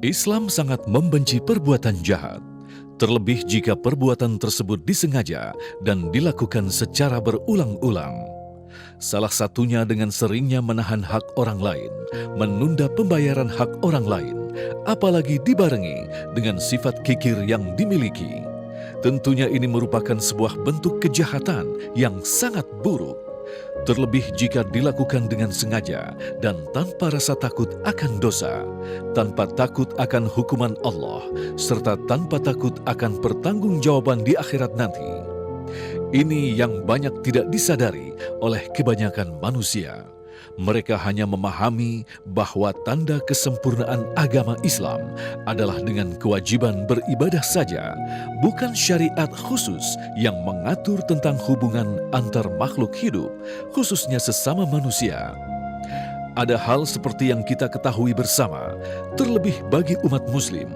Islam sangat membenci perbuatan jahat, terlebih jika perbuatan tersebut disengaja dan dilakukan secara berulang-ulang. Salah satunya dengan seringnya menahan hak orang lain, menunda pembayaran hak orang lain, apalagi dibarengi dengan sifat kikir yang dimiliki. Tentunya ini merupakan sebuah bentuk kejahatan yang sangat buruk. Terlebih jika dilakukan dengan sengaja dan tanpa rasa takut akan dosa, tanpa takut akan hukuman Allah, serta tanpa takut akan pertanggungjawaban di akhirat nanti. Ini yang banyak tidak disadari oleh kebanyakan manusia. Mereka hanya memahami bahwa tanda kesempurnaan agama Islam adalah dengan kewajiban beribadah saja, bukan syariat khusus yang mengatur tentang hubungan antar makhluk hidup, khususnya sesama manusia. Ada hal seperti yang kita ketahui bersama, terlebih bagi umat Muslim.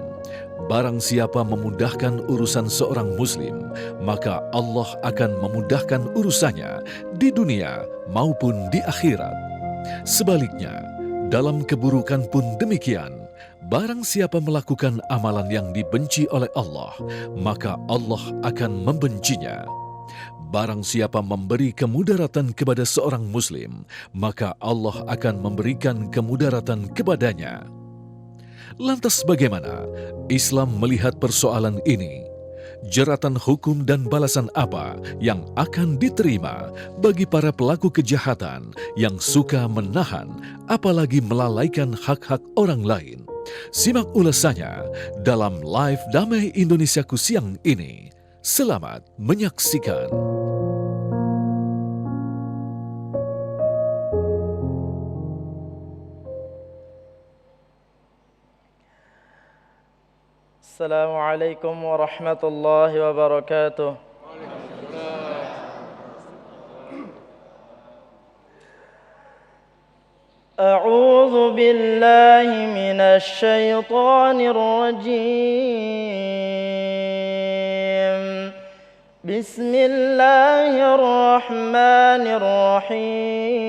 Barang siapa memudahkan urusan seorang Muslim, maka Allah akan memudahkan urusannya di dunia maupun di akhirat. Sebaliknya, dalam keburukan pun demikian. Barang siapa melakukan amalan yang dibenci oleh Allah, maka Allah akan membencinya. Barang siapa memberi kemudaratan kepada seorang Muslim, maka Allah akan memberikan kemudaratan kepadanya. Lantas bagaimana Islam melihat persoalan ini? Jeratan hukum dan balasan apa yang akan diterima bagi para pelaku kejahatan yang suka menahan, apalagi melalaikan hak-hak orang lain? Simak ulasannya dalam live Damai Indonesiaku siang ini. Selamat menyaksikan. Assalamualaikum warahmatullahi wabarakatuh. A'udzu billahi minasy syaithanir rajim. Bismillahirrahmanirrahim.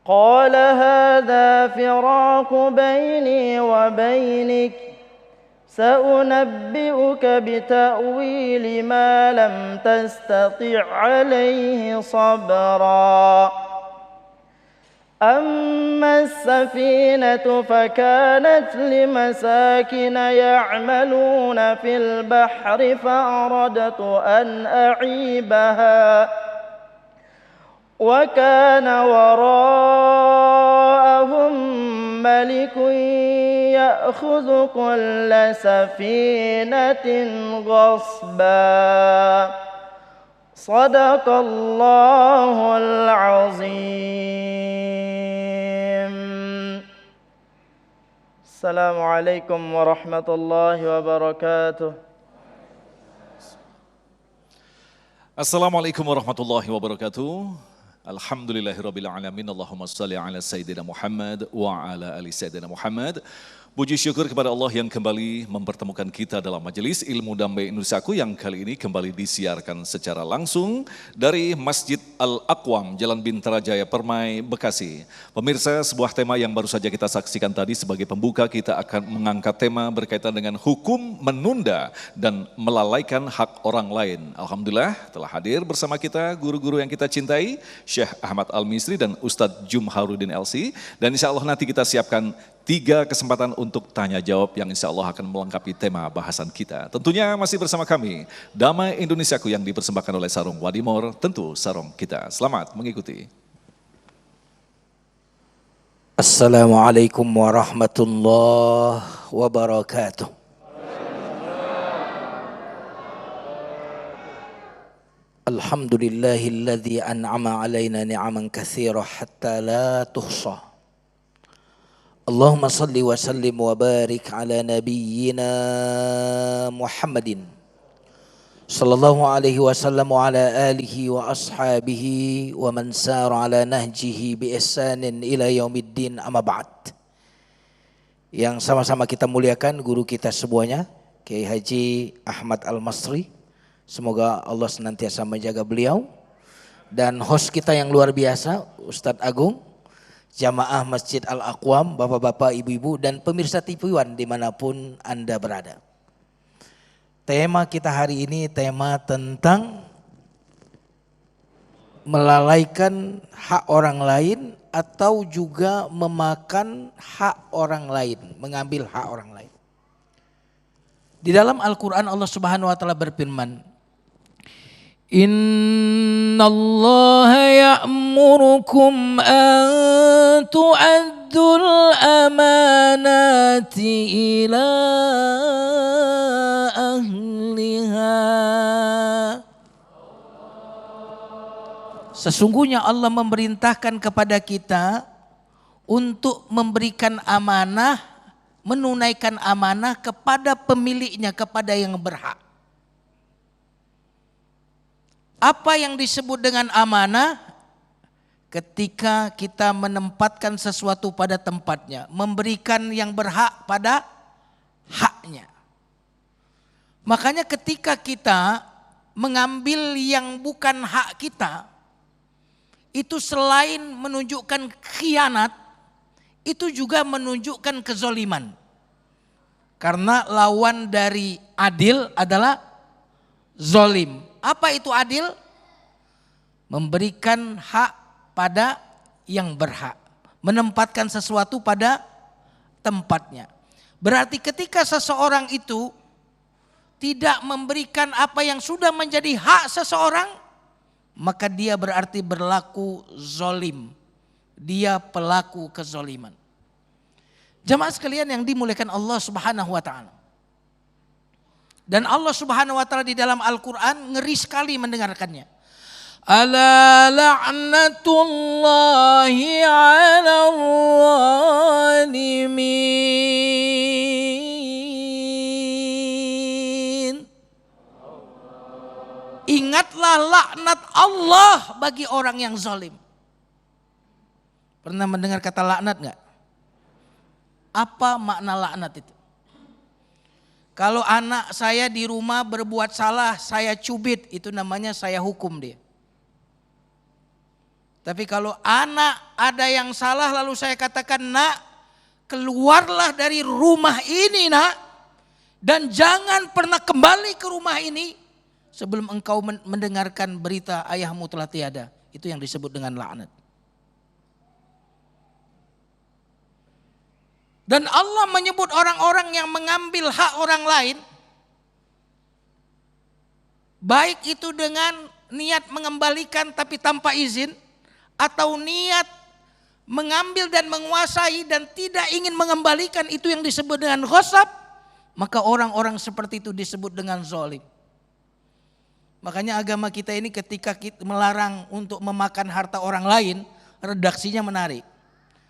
قال هذا فراق بيني وبينك سأنبئك بتأويل ما لم تستطع عليه صبرا أما السفينة فكانت لمساكن يعملون في البحر فأردت أن أعيبها وكان وراءهم ملك يأخذ كل سفينة غصبا صدق الله العظيم. السلام عليكم ورحمة الله وبركاته. Assalamualaikum warahmatullahi wabarakatuh. Alhamdulillahirrabbilalamin. Allahumma salli ala Sayyidina Muhammad wa ala ali Sayyidina Muhammad. Puji syukur kepada Allah yang kembali mempertemukan kita dalam majelis Ilmu Damai Indonesiaku yang kali ini kembali disiarkan secara langsung dari Masjid Al-Aqwam, Jalan Bintara Jaya, Permai, Bekasi. Pemirsa, sebuah tema yang baru saja kita saksikan tadi sebagai pembuka, kita akan mengangkat tema berkaitan dengan hukum menunda dan melalaikan hak orang lain. Alhamdulillah telah hadir bersama kita guru-guru yang kita cintai, Syekh Ahmad Al-Misri dan Ustadz Jumharudin LC. Dan insya Allah nanti kita siapkan 3 kesempatan untuk tanya jawab yang insya Allah akan melengkapi tema bahasan kita. Tentunya masih bersama kami, Damai Indonesiaku yang dipersembahkan oleh Sarung Wadimor, tentu sarung kita. Selamat mengikuti. Assalamualaikum warahmatullahi wabarakatuh. Alhamdulillahilladzi an'ama alaina ni'aman katsira hatta la tuhsa. Allahumma salli wa sallim wa barik ala nabiyyina Muhammadin sallallahu alaihi wasallam wa ala alihi wa ashabihi wa man sara ala nahjihi bi ihsanin ila yaumiddin, amma ba'd. Yang sama-sama kita muliakan guru kita semuanya, Kiai Haji Ahmad Al-Masri. Semoga Allah senantiasa menjaga beliau. Dan host kita yang luar biasa, Ustadz Agung. jamaah Masjid Al-Aqwam, bapak-bapak, ibu-ibu, dan pemirsa TV-One dimanapun Anda berada. Tema kita hari ini tema tentang melalaikan hak orang lain atau juga memakan hak orang lain, mengambil hak orang lain. Di dalam Al-Quran Allah Subhanahu wa Ta'ala berfirman, Innallaha ya'murukum an tu'addul amanati ila ahliha. Sesungguhnya Allah memerintahkan kepada kita untuk memberikan amanah, menunaikan amanah kepada pemiliknya, kepada yang berhak. Apa yang disebut dengan amanah? Ketika kita menempatkan sesuatu pada tempatnya, memberikan yang berhak pada haknya. Makanya ketika kita mengambil yang bukan hak kita, itu selain menunjukkan khianat, itu juga menunjukkan kezoliman. Karena lawan dari adil adalah zolim. Apa itu adil? Memberikan hak pada yang berhak. Menempatkan sesuatu pada tempatnya. Berarti ketika seseorang itu tidak memberikan apa yang sudah menjadi hak seseorang, maka dia berarti berlaku zolim. Dia pelaku kezoliman. Jamaah sekalian yang dimuliakan Allah Subhanahu wa Ta'ala. Dan Allah Subhanahu wa Ta'ala di dalam Al-Quran ngeri sekali mendengarkannya. Ala la'natullahi 'alal zalimin. Ingatlah laknat Allah bagi orang yang zalim. Pernah mendengar kata laknat enggak? Apa makna laknat itu? Kalau anak saya di rumah berbuat salah, saya cubit, itu namanya saya hukum dia. Tapi kalau anak ada yang salah lalu saya katakan, nak, keluarlah dari rumah ini, nak, dan jangan pernah kembali ke rumah ini sebelum engkau mendengarkan berita ayahmu telah tiada. Itu yang disebut dengan laknat. Dan Allah menyebut orang-orang yang mengambil hak orang lain, baik itu dengan niat mengembalikan tapi tanpa izin, atau niat mengambil dan menguasai dan tidak ingin mengembalikan, itu yang disebut dengan ghasab, maka orang-orang seperti itu disebut dengan zalim. Makanya agama kita ini ketika kita melarang untuk memakan harta orang lain, redaksinya menarik.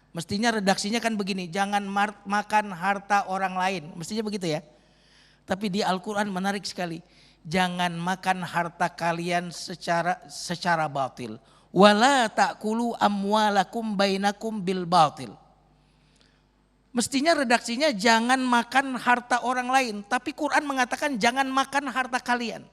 Mestinya redaksinya kan begini, jangan makan harta orang lain. Mestinya begitu ya. Tapi di Al-Quran menarik sekali. Jangan makan harta kalian secara batil. Wala ta'kulu amwalakum bainakum bil batil. Mestinya redaksinya jangan makan harta orang lain. Tapi Quran mengatakan jangan makan harta kalian.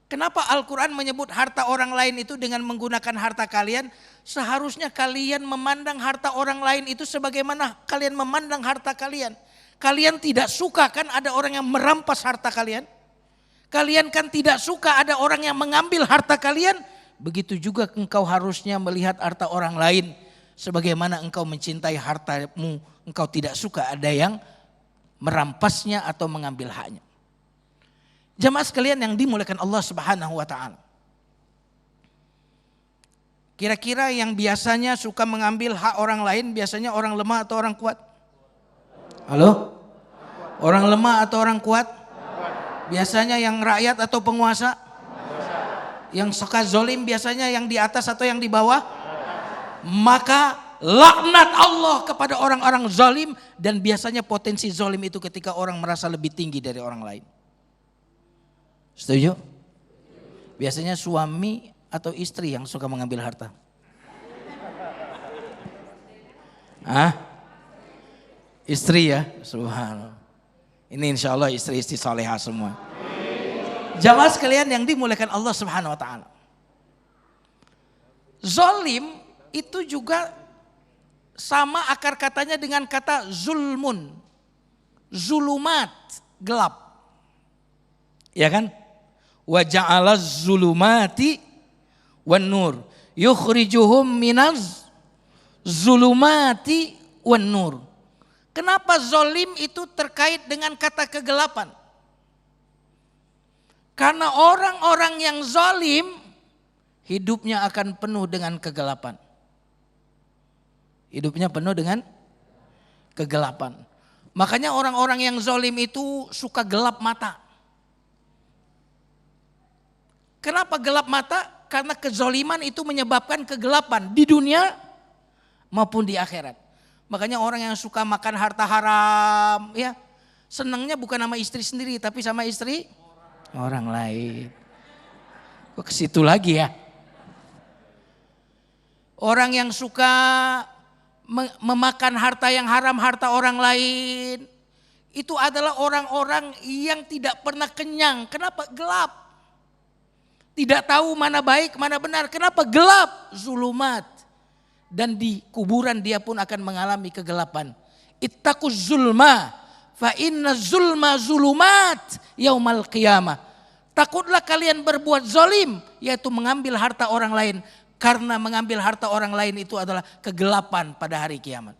Kenapa Al-Quran menyebut harta orang lain itu dengan menggunakan harta kalian? Seharusnya kalian memandang harta orang lain itu sebagaimana kalian memandang harta kalian. Kalian tidak suka kan ada orang yang merampas harta kalian? Kalian kan tidak suka ada orang yang mengambil harta kalian? Begitu juga engkau harusnya melihat harta orang lain. Sebagaimana engkau mencintai hartamu, engkau tidak suka ada yang merampasnya atau mengambil haknya. Jamaah sekalian yang dimuliakan Allah Subhanahu wa Ta'ala. Kira-kira yang biasanya suka mengambil hak orang lain biasanya orang lemah atau orang kuat? Halo? Orang lemah atau orang kuat? Biasanya yang rakyat atau penguasa? Yang suka zolim biasanya yang di atas atau yang di bawah? Maka laknat Allah kepada orang-orang zalim, dan biasanya potensi zalim itu ketika orang merasa lebih tinggi dari orang lain. Setuju? Biasanya suami atau istri yang suka mengambil harta. Istri ya, subhanallah. Ini insya Allah istri-istri salehah semua. Jamaah sekalian yang dimuliakan Allah Subhanahu wa Ta'ala. Zalim itu juga sama akar katanya dengan kata zulmun. Zulumat, gelap. Ya kan? Wa ja'ala zulumati wan nur. Yukhrijuhum minaz zulumati wan nur. Kenapa zolim itu terkait dengan kata kegelapan? Karena orang-orang yang zolim hidupnya akan penuh dengan kegelapan. Hidupnya penuh dengan kegelapan. Makanya orang-orang yang zolim itu suka gelap mata. Kenapa gelap mata? Karena kezoliman itu menyebabkan kegelapan di dunia maupun di akhirat. Makanya orang yang suka makan harta haram, ya senangnya bukan sama istri sendiri, tapi sama istri orang lain. Kok ke situ lagi ya? Orang yang suka memakan harta yang haram, harta orang lain, itu adalah orang-orang yang tidak pernah kenyang. Kenapa? Gelap. Tidak tahu mana baik, mana benar. Kenapa? Gelap, zulumat. Dan di kuburan dia pun akan mengalami kegelapan. Ittaquz zulma, fa inna zulma zulumat yaumal qiyamah. Takutlah kalian berbuat zalim, yaitu mengambil harta orang lain. Karena mengambil harta orang lain itu adalah kegelapan pada hari kiamat.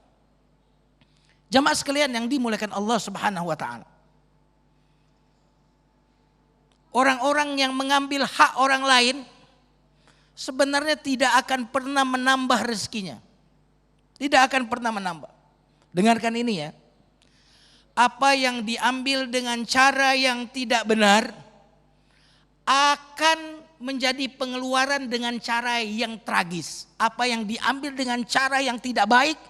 Jamaah sekalian yang dimuliakan Allah Subhanahu wa taala. Orang-orang yang mengambil hak orang lain sebenarnya tidak akan pernah menambah rezekinya. Tidak akan pernah menambah. Dengarkan ini ya. Apa yang diambil dengan cara yang tidak benar akan menjadi pengeluaran dengan cara yang tragis. Apa yang diambil dengan cara yang tidak baik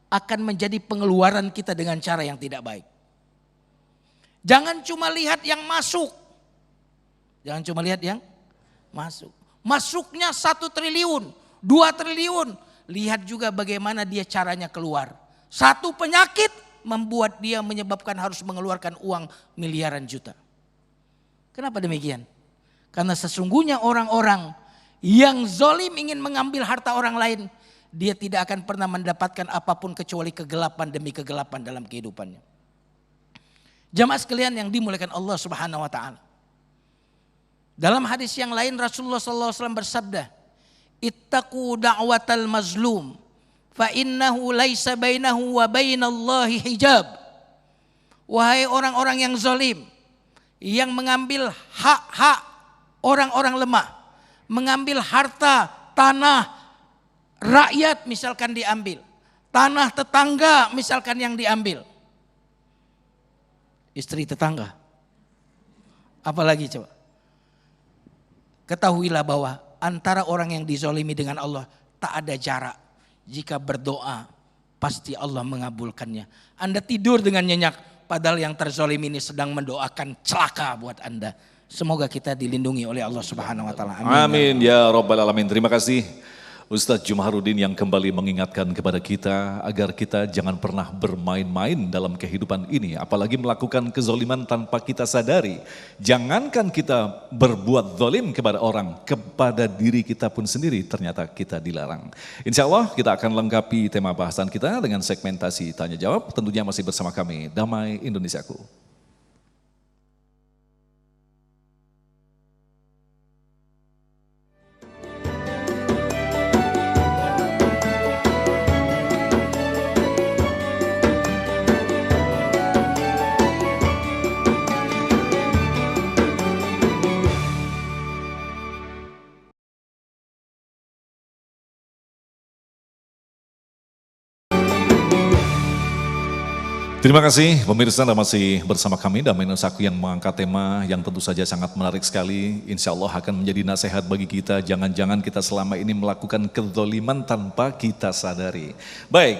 akan menjadi pengeluaran kita dengan cara yang tidak baik. Jangan cuma lihat yang masuk. Jangan cuma lihat yang masuk. Masuknya 1 triliun, 2 triliun. Lihat juga bagaimana dia caranya keluar. Satu penyakit membuat dia menyebabkan harus mengeluarkan uang miliaran juta. Kenapa demikian? Karena sesungguhnya orang-orang yang zalim ingin mengambil harta orang lain, dia tidak akan pernah mendapatkan apapun kecuali kegelapan demi kegelapan dalam kehidupannya. Jamaah sekalian yang dimuliakan Allah Subhanahu wa taala. Dalam hadis yang lain Rasulullah SAW bersabda, "Ittaqu da'watal mazlum, fa innahu laisa bainahu wa bainallahi hijab." Wahai orang-orang yang zalim, yang mengambil hak-hak orang-orang lemah, mengambil harta, tanah, rakyat misalkan diambil, tanah tetangga misalkan yang diambil, istri tetangga, apalagi coba. Ketahuilah bahwa antara orang yang dizolimi dengan Allah tak ada jarak. Jika berdoa pasti Allah mengabulkannya. Anda tidur dengan nyenyak padahal yang terzolimi ini sedang mendoakan celaka buat Anda. Semoga kita dilindungi oleh Allah Subhanahu wa taala. Amin ya rabbal alamin. Terima kasih Ustadz Jumahrudin yang kembali mengingatkan kepada kita agar kita jangan pernah bermain-main dalam kehidupan ini. Apalagi melakukan kezoliman tanpa kita sadari. Jangankan kita berbuat zolim kepada orang, kepada diri kita pun sendiri ternyata kita dilarang. Insya Allah kita akan lengkapi tema bahasan kita dengan segmentasi tanya jawab. Tentunya masih bersama kami, Damai Indonesiaku. Terima kasih pemirsa, Anda masih bersama kami Damai Indonesiaku yang mengangkat tema yang tentu saja sangat menarik sekali. Insya Allah akan menjadi nasihat bagi kita. Jangan-jangan kita selama ini melakukan kezoliman tanpa kita sadari. Baik,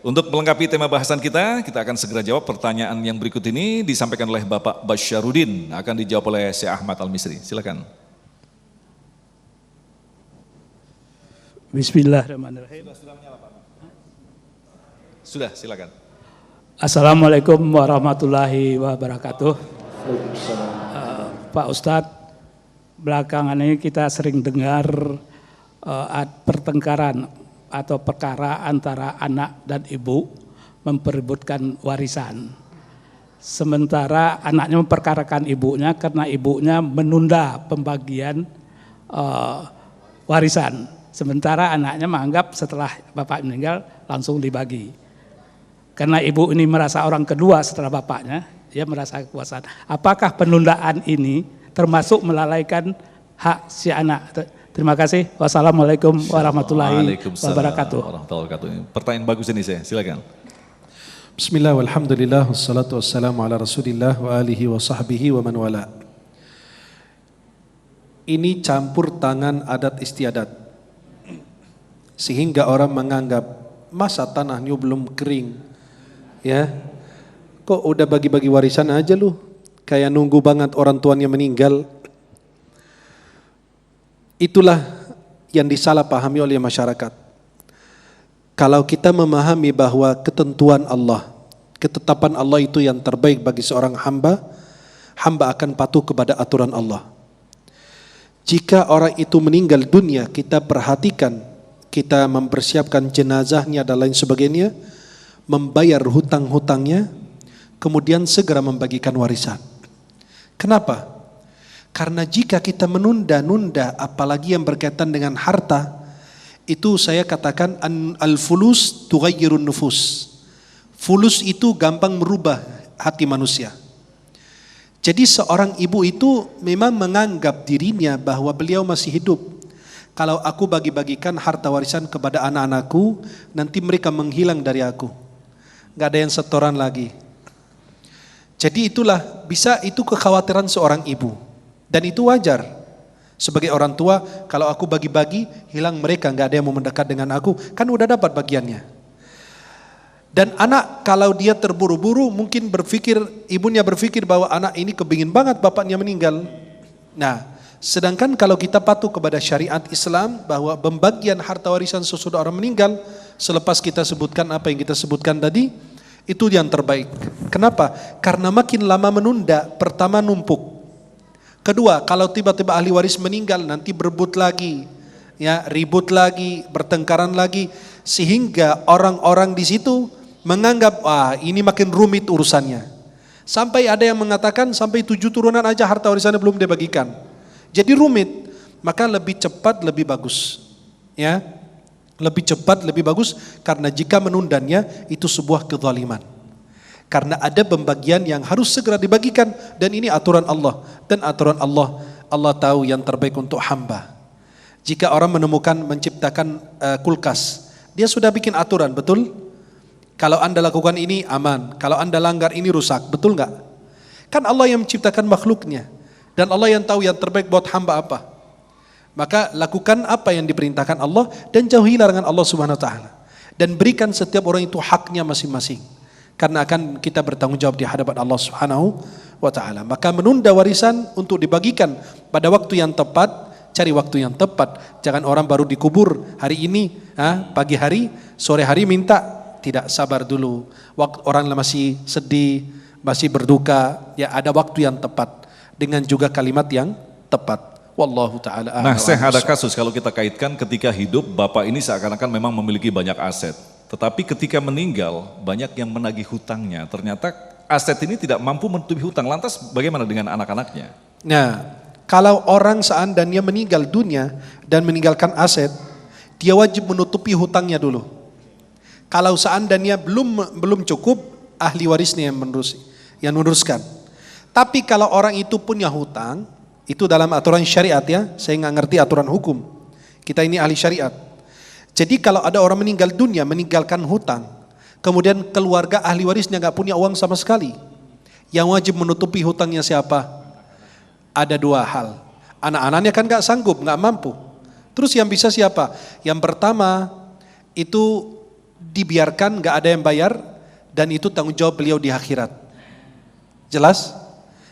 untuk melengkapi tema bahasan kita akan segera jawab pertanyaan yang berikut ini disampaikan oleh Bapak Basyarudin. Akan dijawab oleh Syekh Ahmad Al-Misri. Silakan. Bismillahirrahmanirrahim. Sudah, silakan. Assalamualaikum warahmatullahi wabarakatuh. Pak Ustadz, belakangan ini kita sering dengar pertengkaran atau perkara antara anak dan ibu memperebutkan warisan. Sementara anaknya memperkarakan ibunya karena ibunya menunda pembagian warisan. Sementara anaknya menganggap setelah bapak meninggal langsung dibagi. Karena ibu ini merasa orang kedua setelah bapaknya, dia merasa kekuasaan. Apakah penundaan ini termasuk melalaikan hak si anak? Terima kasih. Wassalamualaikum warahmatullahi wabarakatuh. Pertanyaan bagus ini saya, silakan. Bismillah walhamdulillah wassalatu wassalamu ala rasulillah wa alihi wa sahbihi wa man wala. Ini campur tangan adat istiadat. Sehingga orang menganggap masa tanahnya belum kering. Ya. Kok udah bagi-bagi warisan aja lu? Kayak nunggu banget orang tuanya meninggal. Itulah yang disalahpahami oleh masyarakat. Kalau kita memahami bahwa ketentuan Allah, ketetapan Allah itu yang terbaik bagi seorang hamba, hamba akan patuh kepada aturan Allah. Jika orang itu meninggal dunia, kita perhatikan, kita mempersiapkan jenazahnya dan lain sebagainya, membayar hutang-hutangnya, kemudian segera membagikan warisan. Kenapa? Karena jika kita menunda-nunda, apalagi yang berkaitan dengan harta, itu saya katakan al-fulus tughayyirun nufus. Fulus itu gampang merubah hati manusia. Jadi seorang ibu itu memang menganggap dirinya bahwa beliau masih hidup. Kalau aku bagi-bagikan harta warisan kepada anak-anakku, nanti mereka menghilang dari aku. Gak ada yang setoran lagi. Jadi itulah, bisa itu kekhawatiran seorang ibu. Dan itu wajar. Sebagai orang tua, kalau aku bagi-bagi, hilang mereka, gak ada yang mau mendekat dengan aku, kan udah dapat bagiannya. Dan anak kalau dia terburu-buru, mungkin ibunya berpikir bahwa anak ini kepingin banget bapaknya meninggal. Nah, sedangkan kalau kita patuh kepada syariat Islam, bahwa pembagian harta warisan sesudah orang meninggal, selepas kita sebutkan apa yang kita sebutkan tadi, itu yang terbaik. Kenapa? Karena makin lama menunda, pertama numpuk. Kedua, kalau tiba-tiba ahli waris meninggal, nanti berebut lagi, ya ribut lagi, bertengkaran lagi, sehingga orang-orang di situ menganggap, wah ini makin rumit urusannya. Sampai ada yang mengatakan sampai 7 turunan aja harta warisannya belum dibagikan. Jadi rumit, maka lebih cepat lebih bagus, ya lebih cepat lebih bagus, karena jika menundanya itu sebuah kezaliman. Karena ada pembagian yang harus segera dibagikan, dan ini aturan Allah. Dan aturan Allah, Allah tahu yang terbaik untuk hamba. Jika orang menciptakan kulkas, dia sudah bikin aturan, betul? Kalau Anda lakukan ini aman, kalau Anda langgar ini rusak, betul enggak? Kan Allah yang menciptakan makhluknya, dan Allah yang tahu yang terbaik buat hamba apa. Maka lakukan apa yang diperintahkan Allah, dan jauhi larangan Allah Subhanahu wa taala. Dan berikan setiap orang itu haknya masing-masing. Karena akan kita bertanggung jawab di hadapan Allah Subhanahu wa taala. Maka menunda warisan untuk dibagikan pada waktu yang tepat, cari waktu yang tepat. Jangan orang baru dikubur hari ini, pagi hari, sore hari minta, tidak, sabar dulu. Waktu orang masih sedih, masih berduka, ya ada waktu yang tepat dengan juga kalimat yang tepat. Wallahu taala. Nah, saya ada kasus kalau kita kaitkan ketika hidup bapak ini seakan-akan memang memiliki banyak aset. Tetapi ketika meninggal, banyak yang menagih hutangnya. Ternyata aset ini tidak mampu menutupi hutang. Lantas bagaimana dengan anak-anaknya? Nah, kalau orang seandainya meninggal dunia dan meninggalkan aset, dia wajib menutupi hutangnya dulu. Kalau seandainya belum cukup, ahli warisnya yang meneruskan. Tapi kalau orang itu punya hutang, itu dalam aturan syariat ya, saya nggak ngerti aturan hukum. Kita ini ahli syariat. Jadi kalau ada orang meninggal dunia, meninggalkan hutang, kemudian keluarga ahli warisnya nggak punya uang sama sekali, yang wajib menutupi hutangnya siapa? Ada 2 hal. Anak-anaknya kan nggak sanggup, nggak mampu. Terus yang bisa siapa? Yang pertama itu dibiarkan, nggak ada yang bayar, dan itu tanggung jawab beliau di akhirat. Jelas?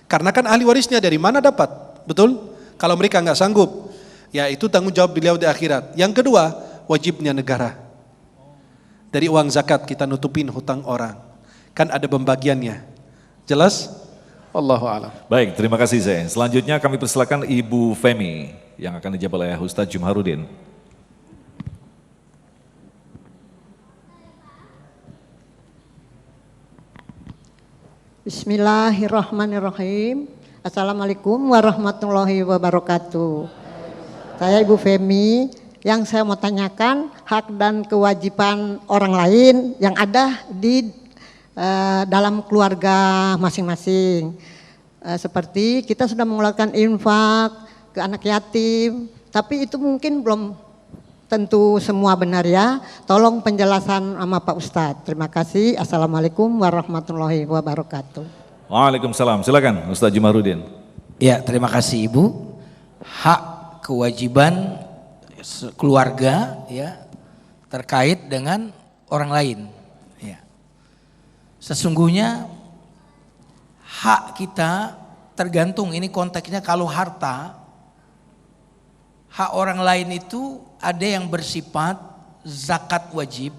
Karena kan ahli warisnya dari mana dapat? Betul? Kalau mereka nggak sanggup, ya itu tanggung jawab beliau di akhirat. Yang kedua, wajibnya negara. Dari uang zakat kita nutupin hutang orang. Kan ada pembagiannya. Jelas? Wallahu a'lam. Baik, terima kasih saya. Selanjutnya kami persilakan Ibu Femi yang akan dijawab oleh Ustaz Jumharudin. Bismillahirrahmanirrahim. Assalamualaikum warahmatullahi wabarakatuh. Saya Ibu Femi. Yang saya mau tanyakan, hak dan kewajiban orang lain yang ada di dalam keluarga masing-masing. Seperti kita sudah mengeluarkan infak ke anak yatim, tapi itu mungkin belum tentu semua benar ya. Tolong penjelasan sama Pak Ustadz. Terima kasih. Assalamualaikum warahmatullahi wabarakatuh. Waalaikumsalam. Silakan Ustaz Jumaruddin. Ya, terima kasih Ibu. Hak kewajiban keluarga ya terkait dengan orang lain. Ya. Sesungguhnya hak kita tergantung, ini konteksnya kalau harta, hak orang lain itu ada yang bersifat zakat wajib.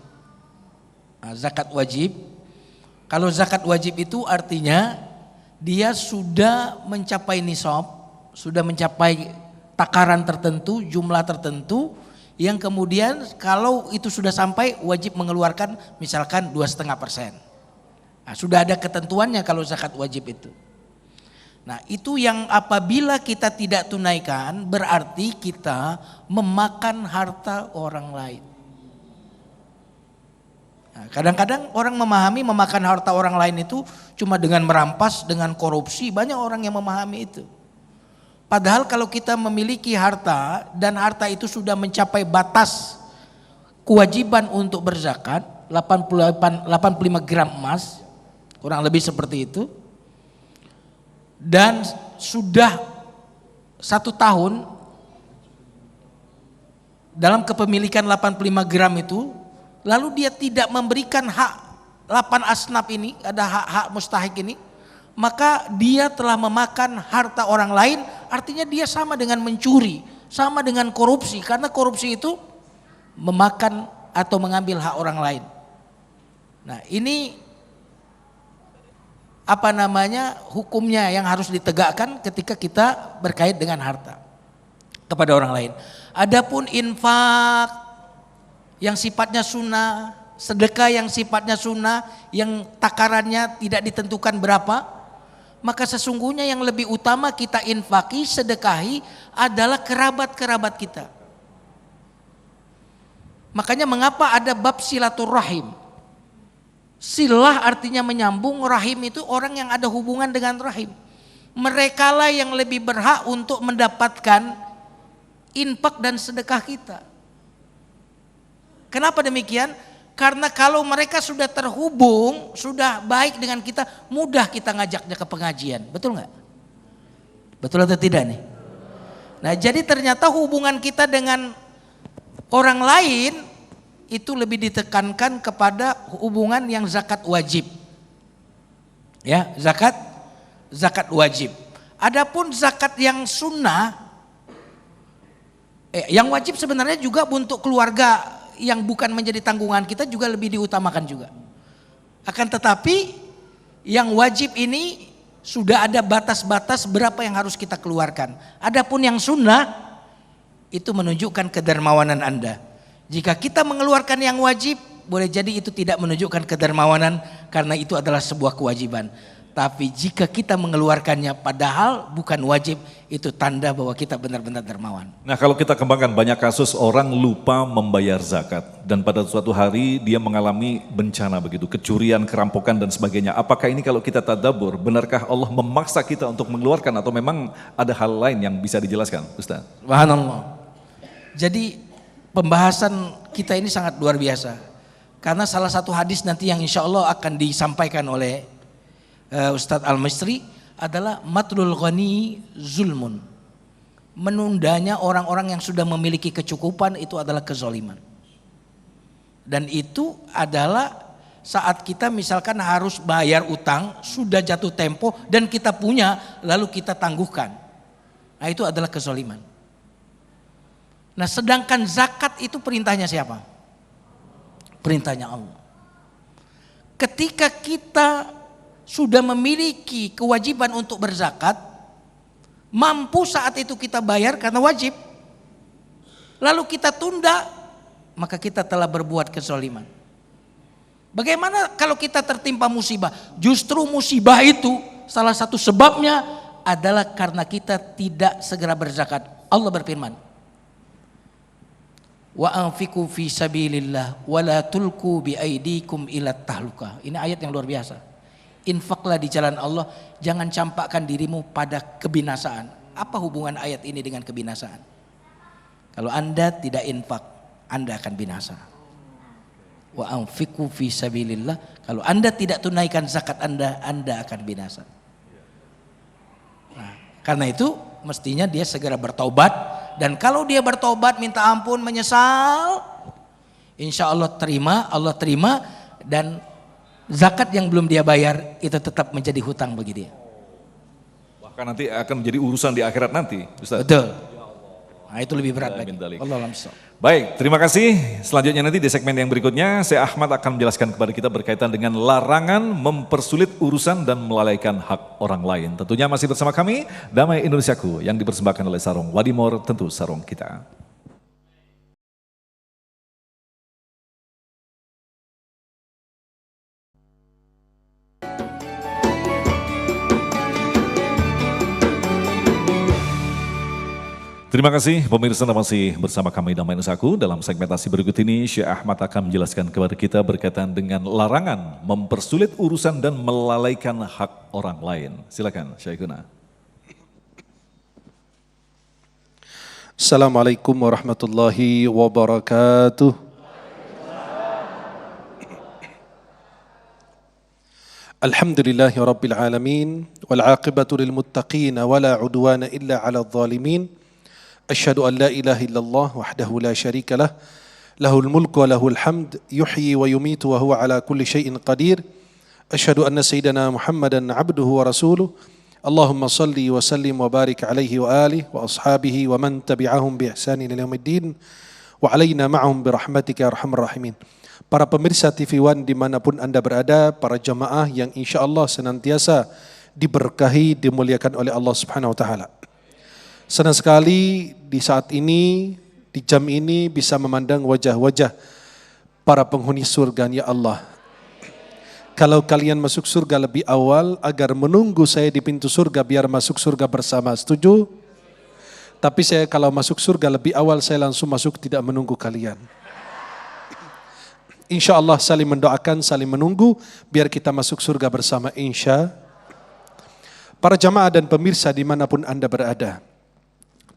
Nah, zakat wajib. Kalau zakat wajib itu artinya dia sudah mencapai nisab, sudah mencapai takaran tertentu, jumlah tertentu, yang kemudian kalau itu sudah sampai wajib mengeluarkan misalkan 2,5%. Nah, sudah ada ketentuannya kalau zakat wajib itu. Nah, itu yang apabila kita tidak tunaikan berarti kita memakan harta orang lain. Nah, kadang-kadang orang memahami memakan harta orang lain itu cuma dengan merampas, dengan korupsi, banyak orang yang memahami itu. Padahal kalau kita memiliki harta dan harta itu sudah mencapai batas kewajiban untuk berzakat 85 gram emas, kurang lebih seperti itu, dan sudah 1 tahun dalam kepemilikan 85 gram itu, lalu dia tidak memberikan hak 8 asnaf ini, ada hak-hak mustahik ini, maka dia telah memakan harta orang lain, artinya dia sama dengan mencuri, sama dengan korupsi, karena korupsi itu memakan atau mengambil hak orang lain. Nah, ini hukumnya yang harus ditegakkan ketika kita berkait dengan harta kepada orang lain. Adapun infak yang sifatnya sunnah, sedekah yang sifatnya sunnah, yang takarannya tidak ditentukan berapa, maka sesungguhnya yang lebih utama kita infaki, sedekahi adalah kerabat-kerabat kita. Makanya mengapa ada bab silaturrahim. Silah artinya menyambung, rahim itu orang yang ada hubungan dengan rahim. Merekalah yang lebih berhak untuk mendapatkan infak dan sedekah kita. Kenapa demikian? Karena kalau mereka sudah terhubung, sudah baik dengan kita, mudah kita ngajaknya ke pengajian. Betul nggak? Betul atau tidak nih? Nah, jadi ternyata hubungan kita dengan orang lain itu lebih ditekankan kepada hubungan yang zakat wajib. Ya, zakat wajib. Adapun zakat yang sunnah, yang wajib sebenarnya juga untuk keluarga yang bukan menjadi tanggungan kita juga lebih diutamakan juga. Akan tetapi yang wajib ini sudah ada batas-batas berapa yang harus kita keluarkan. Adapun yang sunnah itu menunjukkan kedermawanan Anda. Jika kita mengeluarkan yang wajib, boleh jadi itu tidak menunjukkan kedermawanan karena itu adalah sebuah kewajiban. Tapi jika kita mengeluarkannya padahal bukan wajib, itu tanda bahwa kita benar-benar dermawan. Nah, kalau kita kembangkan, banyak kasus orang lupa membayar zakat dan pada suatu hari dia mengalami bencana begitu, kecurian, kerampokan dan sebagainya. Apakah ini kalau kita tadabbur, benarkah Allah memaksa kita untuk mengeluarkan atau memang ada hal lain yang bisa dijelaskan, Ustaz? Subhanallah. Jadi pembahasan kita ini sangat luar biasa. Karena salah satu hadis nanti yang insya Allah akan disampaikan oleh Ustadz Al-Misri adalah matlul ghani zulmun. Menundanya orang-orang yang sudah memiliki kecukupan itu adalah kezaliman. Dan itu adalah saat kita misalkan harus bayar utang, sudah jatuh tempo dan kita punya lalu kita tangguhkan. Nah, itu adalah kezaliman. Nah, sedangkan zakat itu perintahnya siapa? Perintahnya Allah. Ketika kita sudah memiliki kewajiban untuk berzakat, mampu saat itu kita bayar karena wajib, lalu kita tunda, maka kita telah berbuat kezaliman. Bagaimana kalau kita tertimpa musibah? Justru musibah itu salah satu sebabnya adalah karena kita tidak segera berzakat. Allah berfirman, wa anfiqu fi sabilillah wa la tulqu bi aidikum ila tahluka. Ini ayat yang luar biasa. Infaklah di jalan Allah, jangan campakkan dirimu pada kebinasaan. Apa hubungan ayat ini dengan kebinasaan? Kalau Anda tidak infak, Anda akan binasa. Wa anfiqu fi sabilillah, kalau Anda tidak tunaikan zakat Anda akan binasa. Nah, karena itu mestinya dia segera bertaubat, dan kalau dia bertaubat minta ampun menyesal, insya Allah terima, dan zakat yang belum dia bayar itu tetap menjadi hutang bagi dia. Bahkan nanti akan menjadi urusan di akhirat nanti, Ustaz. Betul. Nah, itu lebih berat lagi. Wallahu a'lam. Baik, terima kasih. Selanjutnya nanti di segmen yang berikutnya, saya Ahmad akan menjelaskan kepada kita berkaitan dengan larangan mempersulit urusan dan melalaikan hak orang lain. Tentunya masih bersama kami, Damai Indonesiaku, yang dipersembahkan oleh Sarung Wadimor, tentu sarung kita. Terima kasih pemirsa, masih bersama kami Damai Indonesiaku. Dalam segmentasi berikut ini Syekh Ahmad akan menjelaskan kepada kita berkaitan dengan larangan mempersulit urusan dan melalaikan hak orang lain. Silakan Syekhuna. Assalamualaikum warahmatullahi wabarakatuh. Alhamdulillahi rabbil alamin wal aqibatu lil muttaqin wala udwana illa 'alal zalimin. Asyhadu an la ilaha illallah wahdahu la syarika lah, lahul mulku wa lahul hamd, yuhyi wa yumitu wa huwa ala kulli syai'in qadir. Asyhadu anna sayyidana Muhammadan abduhu wa rasuluh. Allahumma salli wa sallim wa barik alaihi wa alihi wa ashabihi wa man tabi'ahum bi ihsanin ila yaumiddin wa alaina ma'ahum bi rahmatika ya arhamar rahimin. Para pemirsa TV One dimanapun Anda berada, para jamaah yang insya Allah senantiasa diberkahi, dimuliakan oleh Allah Subhanahu wa Ta'ala. Senang sekali di saat ini, di jam ini bisa memandang wajah-wajah para penghuni surga. Ya Allah, kalau kalian masuk surga lebih awal agar menunggu saya di pintu surga biar masuk surga bersama, setuju? Tapi saya kalau masuk surga lebih awal saya langsung masuk, tidak menunggu kalian. Insya Allah saling mendoakan, saling menunggu biar kita masuk surga bersama insya. Para jamaah dan pemirsa dimanapun Anda berada.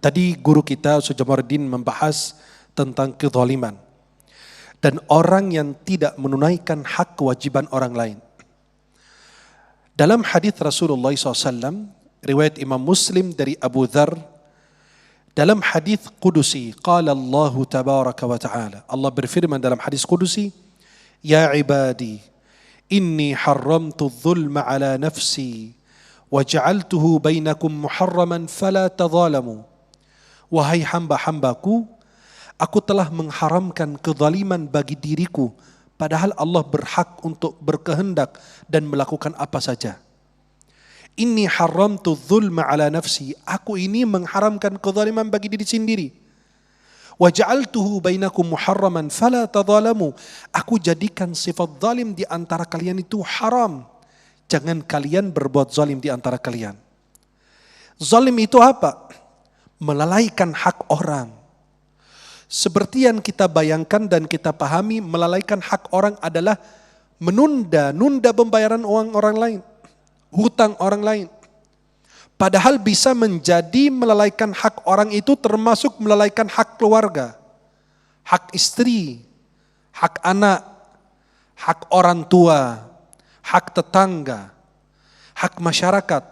Tadi guru kita Ustaz Jamaluddin membahas tentang kezaliman dan orang yang tidak menunaikan hak kewajiban orang lain. Dalam hadis Rasulullah SAW, riwayat Imam Muslim dari Abu Dzar, dalam hadis Qudusi, qala Allah tabaraka wa ta'ala, Allah berfirman dalam hadis Qudusi, ya ibadi, inni haramtu dzulma ala nafsi, wa ja'altuhu bainakum muharraman fala tadzalamu. Wahai hamba-hambaku, aku telah mengharamkan kezaliman bagi diriku, padahal Allah berhak untuk berkehendak dan melakukan apa saja. Inni haramtu dzulma ala nafsi, aku ini mengharamkan kezaliman bagi diri sendiri. Wa ja'altuhu bainakum muharraman fala tadzalamu, aku jadikan sifat zalim di antara kalian itu haram. Jangan kalian berbuat zalim di antara kalian. Zalim itu apa? Melalaikan hak orang. Seperti yang kita bayangkan dan kita pahami, melalaikan hak orang adalah menunda pembayaran uang orang lain, hutang orang lain. Padahal bisa menjadi melalaikan hak orang itu termasuk melalaikan hak keluarga, hak istri, hak anak, hak orang tua, hak tetangga, hak masyarakat,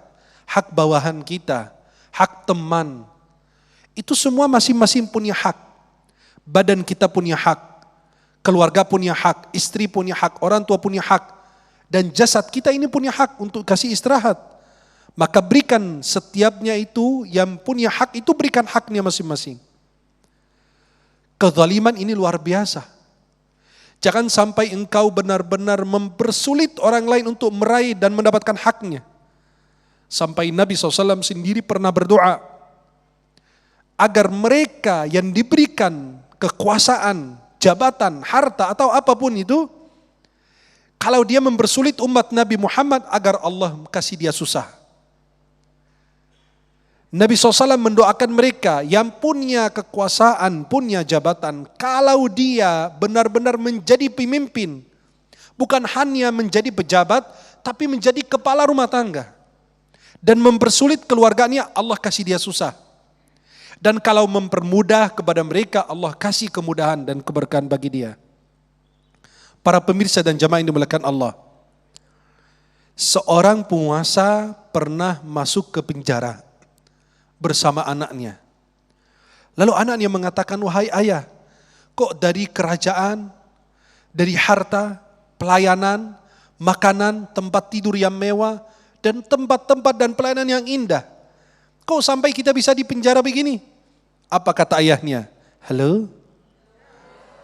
hak bawahan kita, hak teman. Itu semua masing-masing punya hak. Badan kita punya hak, keluarga punya hak, istri punya hak, orang tua punya hak, dan jasad kita ini punya hak untuk kasih istirahat. Maka berikan setiapnya itu, yang punya hak itu berikan haknya masing-masing. Kezaliman ini luar biasa. Jangan sampai engkau benar-benar mempersulit orang lain untuk meraih dan mendapatkan haknya. Sampai Nabi SAW sendiri pernah berdoa agar mereka yang diberikan kekuasaan, jabatan, harta atau apapun itu Kalau dia mempersulit umat Nabi Muhammad agar Allah kasih dia susah. Nabi SAW mendoakan mereka yang punya kekuasaan, punya jabatan. Kalau dia benar-benar menjadi pemimpin, bukan hanya menjadi pejabat, tapi menjadi kepala rumah tangga. Dan mempersulit keluarganya, Allah kasih dia susah. Dan kalau mempermudah kepada mereka, Allah kasih kemudahan dan keberkahan bagi dia. Para pemirsa dan jamaah yang dimuliakan Allah. Seorang penguasa pernah masuk ke penjara bersama anaknya. Lalu anaknya mengatakan, wahai ayah, kok dari kerajaan, dari harta, pelayanan, makanan, tempat tidur yang mewah, dan tempat-tempat dan pelayanan yang indah, kok sampai kita bisa di penjara begini? Apa kata ayahnya? Halo?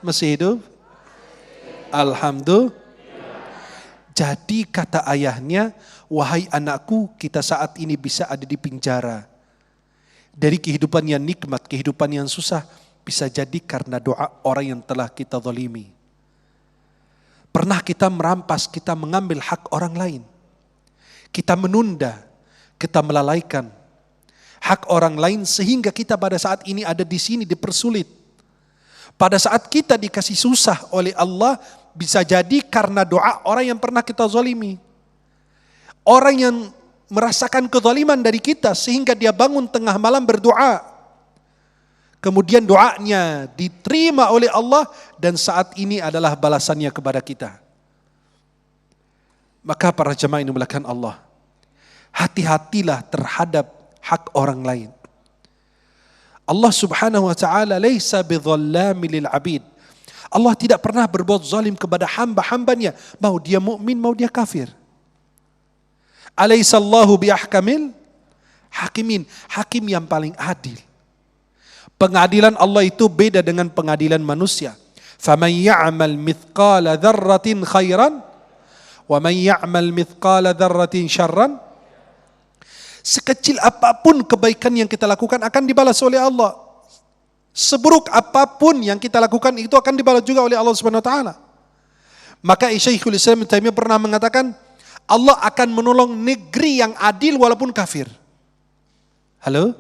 Masih hidup? Alhamdulillah. Jadi kata ayahnya, wahai anakku, kita saat ini bisa ada di penjara. Dari kehidupan yang nikmat, kehidupan yang susah, bisa jadi karena doa orang yang telah kita zalimi. Pernah kita merampas, kita mengambil hak orang lain. Kita menunda, kita melalaikan hak orang lain sehingga kita pada saat ini ada di sini dipersulit. Pada saat kita dikasih susah oleh Allah, bisa jadi karena doa orang yang pernah kita zalimi. Orang yang merasakan kezaliman dari kita sehingga dia bangun tengah malam berdoa. Kemudian doanya diterima oleh Allah dan saat ini adalah balasannya kepada kita. Maka para jemaah yang dimuliakan Allah, hati-hatilah terhadap hak orang lain. Allah Subhanahu wa taala laisa bidzallamin lil abid. Allah tidak pernah berbuat zalim kepada hamba-hambanya, mau dia mukmin mau dia kafir. Alaisallahu biahkamil hakimin, hakim yang paling adil. Pengadilan Allah itu beda dengan pengadilan manusia. Faman ya'mal mithqala dzarratin khairan wa man ya'mal mithqala dzarratin syarran. Sekecil apapun kebaikan yang kita lakukan akan dibalas oleh Allah. Seburuk apapun yang kita lakukan itu akan dibalas juga oleh Allah Subhanahu wa taala. Maka Syekhul Islam Ibnu Taimiyah pernah mengatakan, Allah akan menolong negeri yang adil walaupun kafir. Halo?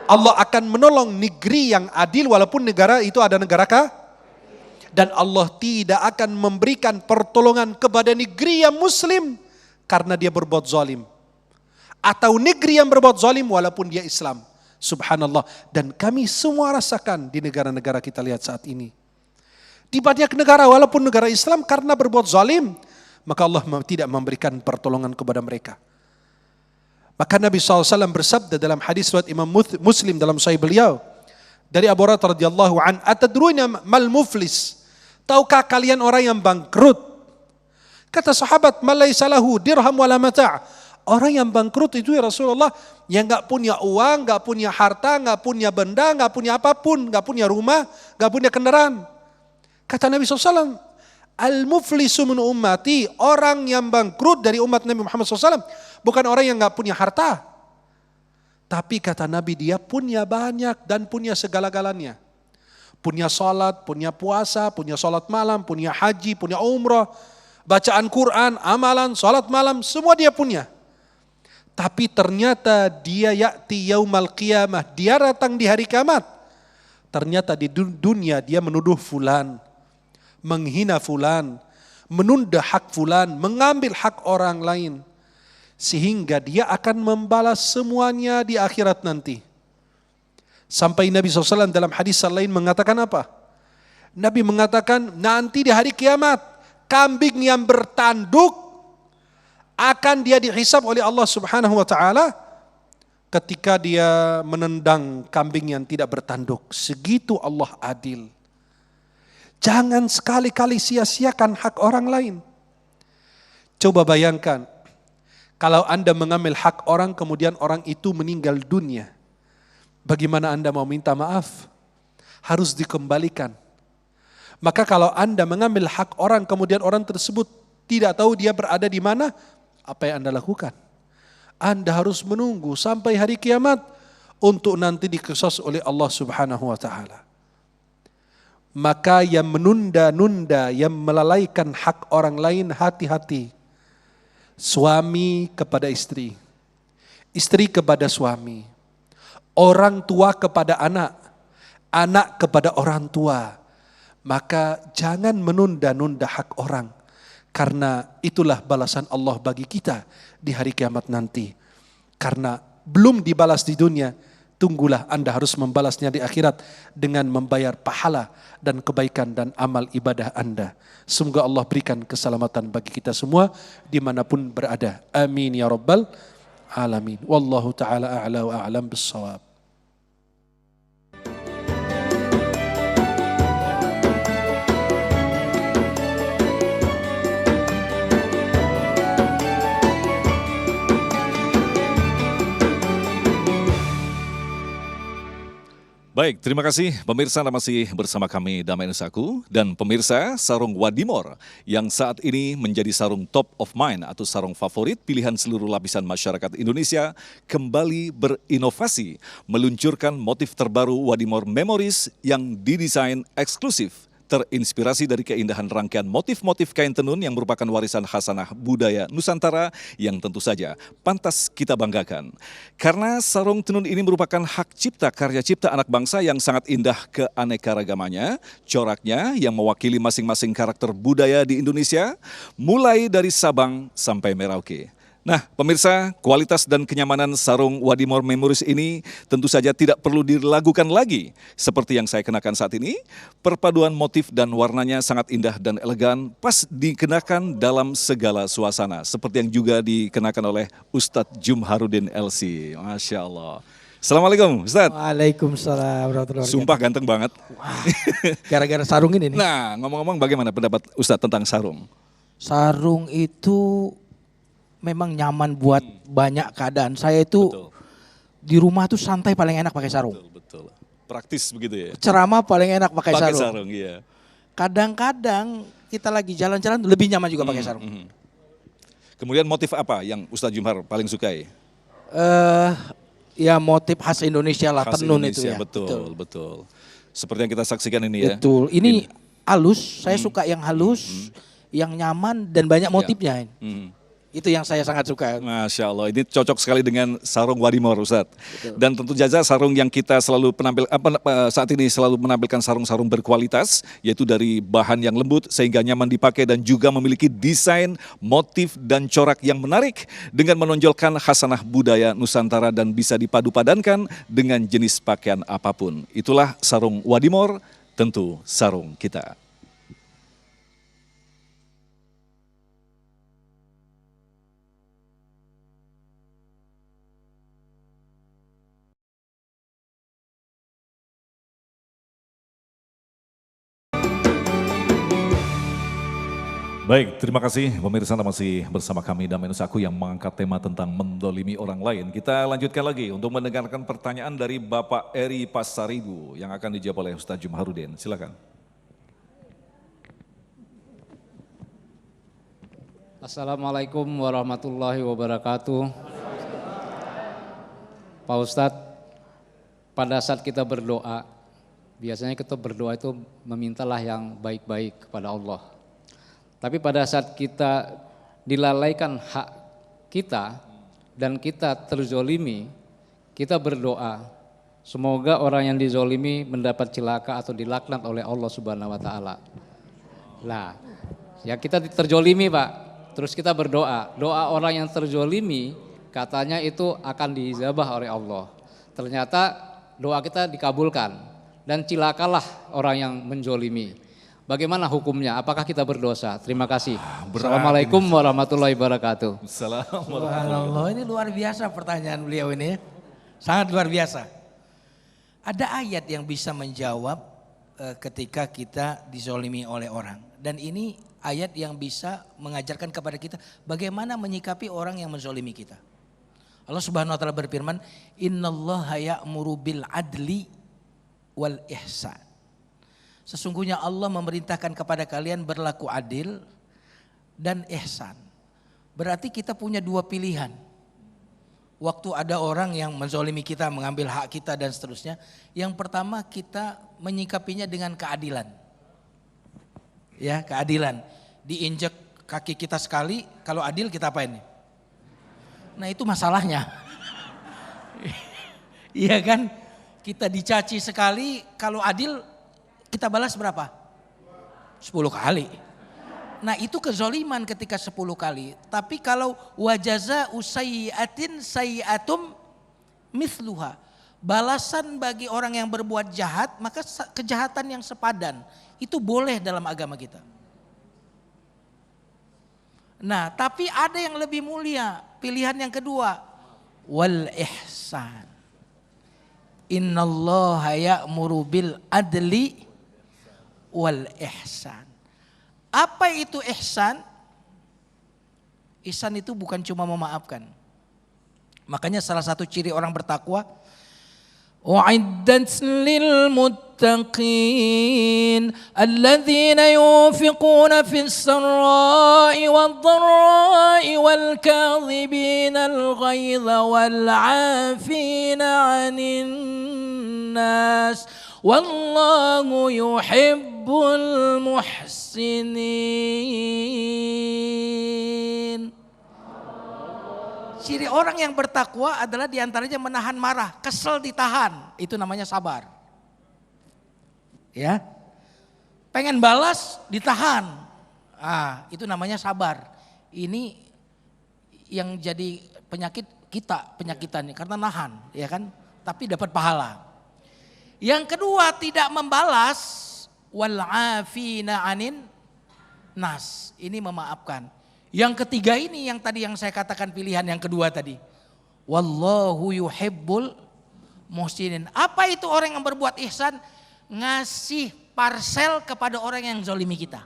Allah akan menolong negeri yang adil walaupun negara itu ada negara kafir. Dan Allah tidak akan memberikan pertolongan kepada negeri yang muslim karena dia berbuat zalim. Atau negeri yang berbuat zalim walaupun dia Islam. Subhanallah. Dan kami semua rasakan di negara-negara kita lihat saat ini. Di banyak negara walaupun negara Islam karena berbuat zalim, maka Allah tidak memberikan pertolongan kepada mereka. Maka Nabi SAW bersabda dalam hadis riwayat Imam Muslim dalam Sahih beliau dari Abu Hurairah radhiyallahu an, atadruna mal muflis? Tahukah kalian orang yang bangkrut? Kata sahabat, mal laisa lahu dirham wala mata'. Orang yang bangkrut itu ya Rasulullah, yang gak punya uang, gak punya harta, gak punya benda, gak punya apapun, gak punya rumah, gak punya kendaraan. Kata Nabi SAW, al-muflisu min ummati, orang yang bangkrut dari umat Nabi Muhammad SAW, bukan orang yang gak punya harta. Tapi kata Nabi, dia punya banyak dan punya segala-galanya. Punya salat, punya puasa, punya salat malam, punya haji, punya umrah, bacaan Quran, amalan, salat malam, semua dia punya. Tapi ternyata dia ya'ti yaumal qiyamah, dia datang di hari kiamat. Ternyata di dunia dia menuduh fulan, menghina fulan, menunda hak fulan, mengambil hak orang lain. Sehingga dia akan membalas semuanya di akhirat nanti. Sampai Nabi SAW dalam hadis lain mengatakan apa? Nabi mengatakan nanti di hari kiamat, kambing yang bertanduk akan dia dihisab oleh Allah Subhanahu wa taala ketika dia menendang kambing yang tidak bertanduk. Segitu Allah adil. Jangan sekali-kali sia-siakan hak orang lain. Coba bayangkan, kalau Anda mengambil hak orang kemudian orang itu meninggal dunia. Bagaimana Anda mau minta maaf? Harus dikembalikan. Maka kalau Anda mengambil hak orang kemudian orang tersebut tidak tahu dia berada di mana, apa yang Anda lakukan? Anda harus menunggu sampai hari kiamat untuk nanti diqisas oleh Allah Subhanahu wa taala. Maka yang menunda-nunda, yang melalaikan hak orang lain, hati-hati. Suami kepada istri, istri kepada suami, orang tua kepada anak, anak kepada orang tua. Maka jangan menunda-nunda hak orang, karena itulah balasan Allah bagi kita di hari kiamat nanti. Karena belum dibalas di dunia, tunggulah Anda harus membalasnya di akhirat dengan membayar pahala dan kebaikan dan amal ibadah Anda. Semoga Allah berikan keselamatan bagi kita semua dimanapun berada. Amin ya rabbal alamin. Wallahu ta'ala a'la wa a'lam bissawab. Baik, terima kasih pemirsa, Anda masih bersama kami Damai Nusaku. Dan pemirsa, sarung Wadimor yang saat ini menjadi sarung top of mind atau sarung favorit pilihan seluruh lapisan masyarakat Indonesia kembali berinovasi, meluncurkan motif terbaru Wadimor Memories yang didesain eksklusif, terinspirasi dari keindahan rangkaian motif-motif kain tenun yang merupakan warisan khasanah budaya Nusantara yang tentu saja pantas kita banggakan. Karena sarung tenun ini merupakan hak cipta karya cipta anak bangsa yang sangat indah keanekaragamannya, coraknya yang mewakili masing-masing karakter budaya di Indonesia, mulai dari Sabang sampai Merauke. Nah, pemirsa, kualitas dan kenyamanan sarung Wadimor Memories ini tentu saja tidak perlu diragukan lagi. Seperti yang saya kenakan saat ini, perpaduan motif dan warnanya sangat indah dan elegan, pas dikenakan dalam segala suasana. Seperti yang juga dikenakan oleh Ustadz Jumharudin LC. Masya Allah. Assalamualaikum Ustadz. Waalaikumsalam warahmatullahi wabarakatuh. Sumpah ganteng banget. Gara-gara sarung ini nih. Nah, ngomong-ngomong bagaimana pendapat Ustadz tentang sarung? Sarung itu memang nyaman buat banyak keadaan. Saya itu Betul. di rumah tuh santai paling enak pakai sarung. Betul. Praktis begitu ya? Ceramah paling enak pakai Pakai sarung. sarung, iya. Kadang-kadang kita lagi jalan-jalan lebih nyaman juga pakai sarung. Kemudian motif apa yang Ustadz Jumhar paling sukai? Ya motif khas Indonesia lah, Khas tenun Indonesia, itu ya. betul. Seperti yang kita saksikan ini ya. Betul. Ini halus, saya suka yang halus, yang nyaman dan banyak motifnya. Itu yang saya sangat suka. Masya Allah, ini cocok sekali dengan sarung Wadimor Ustadz. Dan tentu saja sarung yang kita selalu saat ini selalu menampilkan sarung-sarung berkualitas, yaitu dari bahan yang lembut sehingga nyaman dipakai dan juga memiliki desain, motif dan corak yang menarik dengan menonjolkan khasanah budaya Nusantara dan bisa dipadu-padankan dengan jenis pakaian apapun. Itulah sarung Wadimor, tentu sarung kita. Baik, terima kasih pemirsa, Anda masih bersama kami Damai Nusaku yang mengangkat tema tentang mendolimi orang lain. Kita lanjutkan lagi untuk mendengarkan pertanyaan dari Bapak Eri Pasaribu yang akan dijawab oleh Ustadz Jumharudin. Silakan. Assalamualaikum warahmatullahi wabarakatuh. Pak Ustadz, pada saat kita berdoa, biasanya kita berdoa itu memintalah yang baik-baik kepada Allah. Tapi pada saat kita dilalaikan hak kita dan kita terzolimi, kita berdoa, semoga orang yang dizolimi mendapat celaka atau dilaknat oleh Allah Subhanahu wa Ta'ala. Nah, ya kita terzolimi Pak, terus kita berdoa, doa orang yang terzolimi katanya itu akan diizabah oleh Allah. Ternyata doa kita dikabulkan dan cilakalah orang yang menzolimi. Bagaimana hukumnya? Apakah kita berdosa? Terima kasih. Assalamualaikum warahmatullahi wabarakatuh. Subhanallah, ini luar biasa pertanyaan beliau ini. Sangat luar biasa. Ada ayat yang bisa menjawab ketika kita dizolimi oleh orang. Dan ini ayat yang bisa mengajarkan kepada kita bagaimana menyikapi orang yang menzolimi kita. Allah Subhanahu wa taala berfirman, "Innallaha ya'muru bil adli wal ihsan." Sesungguhnya Allah memerintahkan kepada kalian berlaku adil dan ihsan. Berarti kita punya dua pilihan. waktu ada orang yang menzolimi kita, mengambil hak kita dan seterusnya, yang pertama kita menyikapinya dengan keadilan. Ya, keadilan. Diinjek kaki kita sekali, kalau adil kita apa ini? Nah itu masalahnya. Iya kan? Kita dicaci sekali, kalau adil kita balas berapa? 10 kali. Nah itu kezoliman ketika 10 kali. Tapi kalau wajaza usayyatin sayyatum mithluha. Balasan bagi orang yang berbuat jahat, maka kejahatan yang sepadan. Itu boleh dalam agama kita. Nah tapi ada yang lebih mulia. Pilihan yang kedua. Wal ihsan. Innallaha ya'muru bil adli wal ihsan. Apa itu ihsan? Ihsan itu bukan cuma memaafkan. Makanya salah satu ciri orang bertakwa, wa'iddat lil muttaqin alladzina yunfiquna fis sarra'i wad dharra'i wal kadhibina al ghaidha wal 'afina 'anil nas wallahu yuhibbul muhsinin. Ciri orang yang bertakwa adalah diantaranya menahan marah, kesel ditahan, itu namanya sabar. Ya, pengen balas ditahan, itu namanya sabar. Ini yang jadi penyakit kita, penyakitannya karena nahan, ya kan? Tapi dapat pahala. Yang kedua tidak membalas, wal afina anin nas, ini memaafkan. Yang ketiga ini yang tadi yang saya katakan pilihan yang kedua tadi. Wallahu yuhibbul muhsinin. Apa itu orang yang berbuat ihsan? Ngasih parsel kepada orang yang zolimi kita.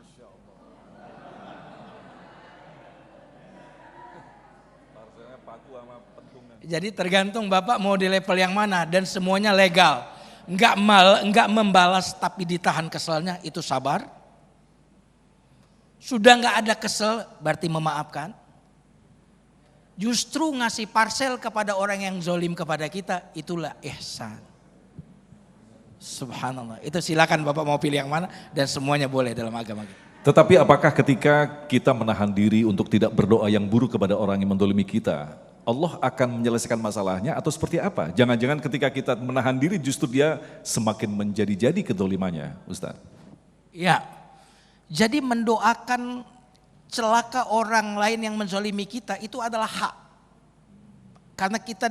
Jadi tergantung Bapak mau di level yang mana dan semuanya legal. Enggak membalas tapi ditahan keselnya, itu sabar. Sudah enggak ada kesel berarti memaafkan. Justru ngasih parsel kepada orang yang zolim kepada kita, itulah ihsan. Subhanallah. Itu silakan Bapak mau pilih yang mana dan semuanya boleh dalam agama kita. Tetapi apakah ketika kita menahan diri untuk tidak berdoa yang buruk kepada orang yang mendolimi kita, Allah akan menyelesaikan masalahnya atau seperti apa? Jangan-jangan ketika kita menahan diri justru dia semakin menjadi-jadi kedolimannya, Ustaz. Ya, jadi mendoakan celaka orang lain yang menzolimi kita itu adalah hak. Karena kita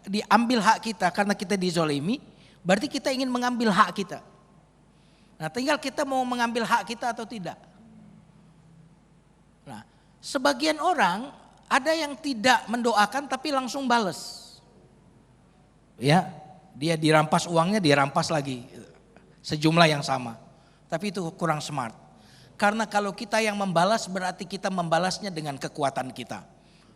diambil hak kita, karena kita dizolimi, berarti kita ingin mengambil hak kita. Nah tinggal kita mau mengambil hak kita atau tidak. Nah sebagian orang ada yang tidak mendoakan tapi langsung bales. Ya, dia dirampas uangnya, dia rampas lagi sejumlah yang sama. Tapi itu kurang smart. Karena kalau kita yang membalas berarti kita membalasnya dengan kekuatan kita.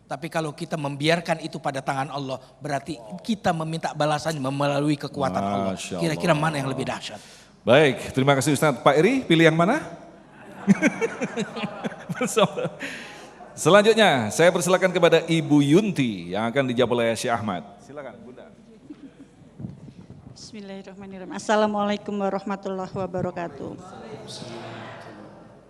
Tapi kalau kita membiarkan itu pada tangan Allah berarti kita meminta balasan melalui kekuatan Allah. Kira-kira mana yang lebih dahsyat? Baik, terima kasih Ustaz. Pak Eri, pilih yang mana? Selanjutnya saya persilakan kepada Ibu Yunti yang akan dijawab oleh Syekh Ahmad. Silakan Bunda. Bismillahirrahmanirrahim. Assalamualaikum warahmatullahi wabarakatuh.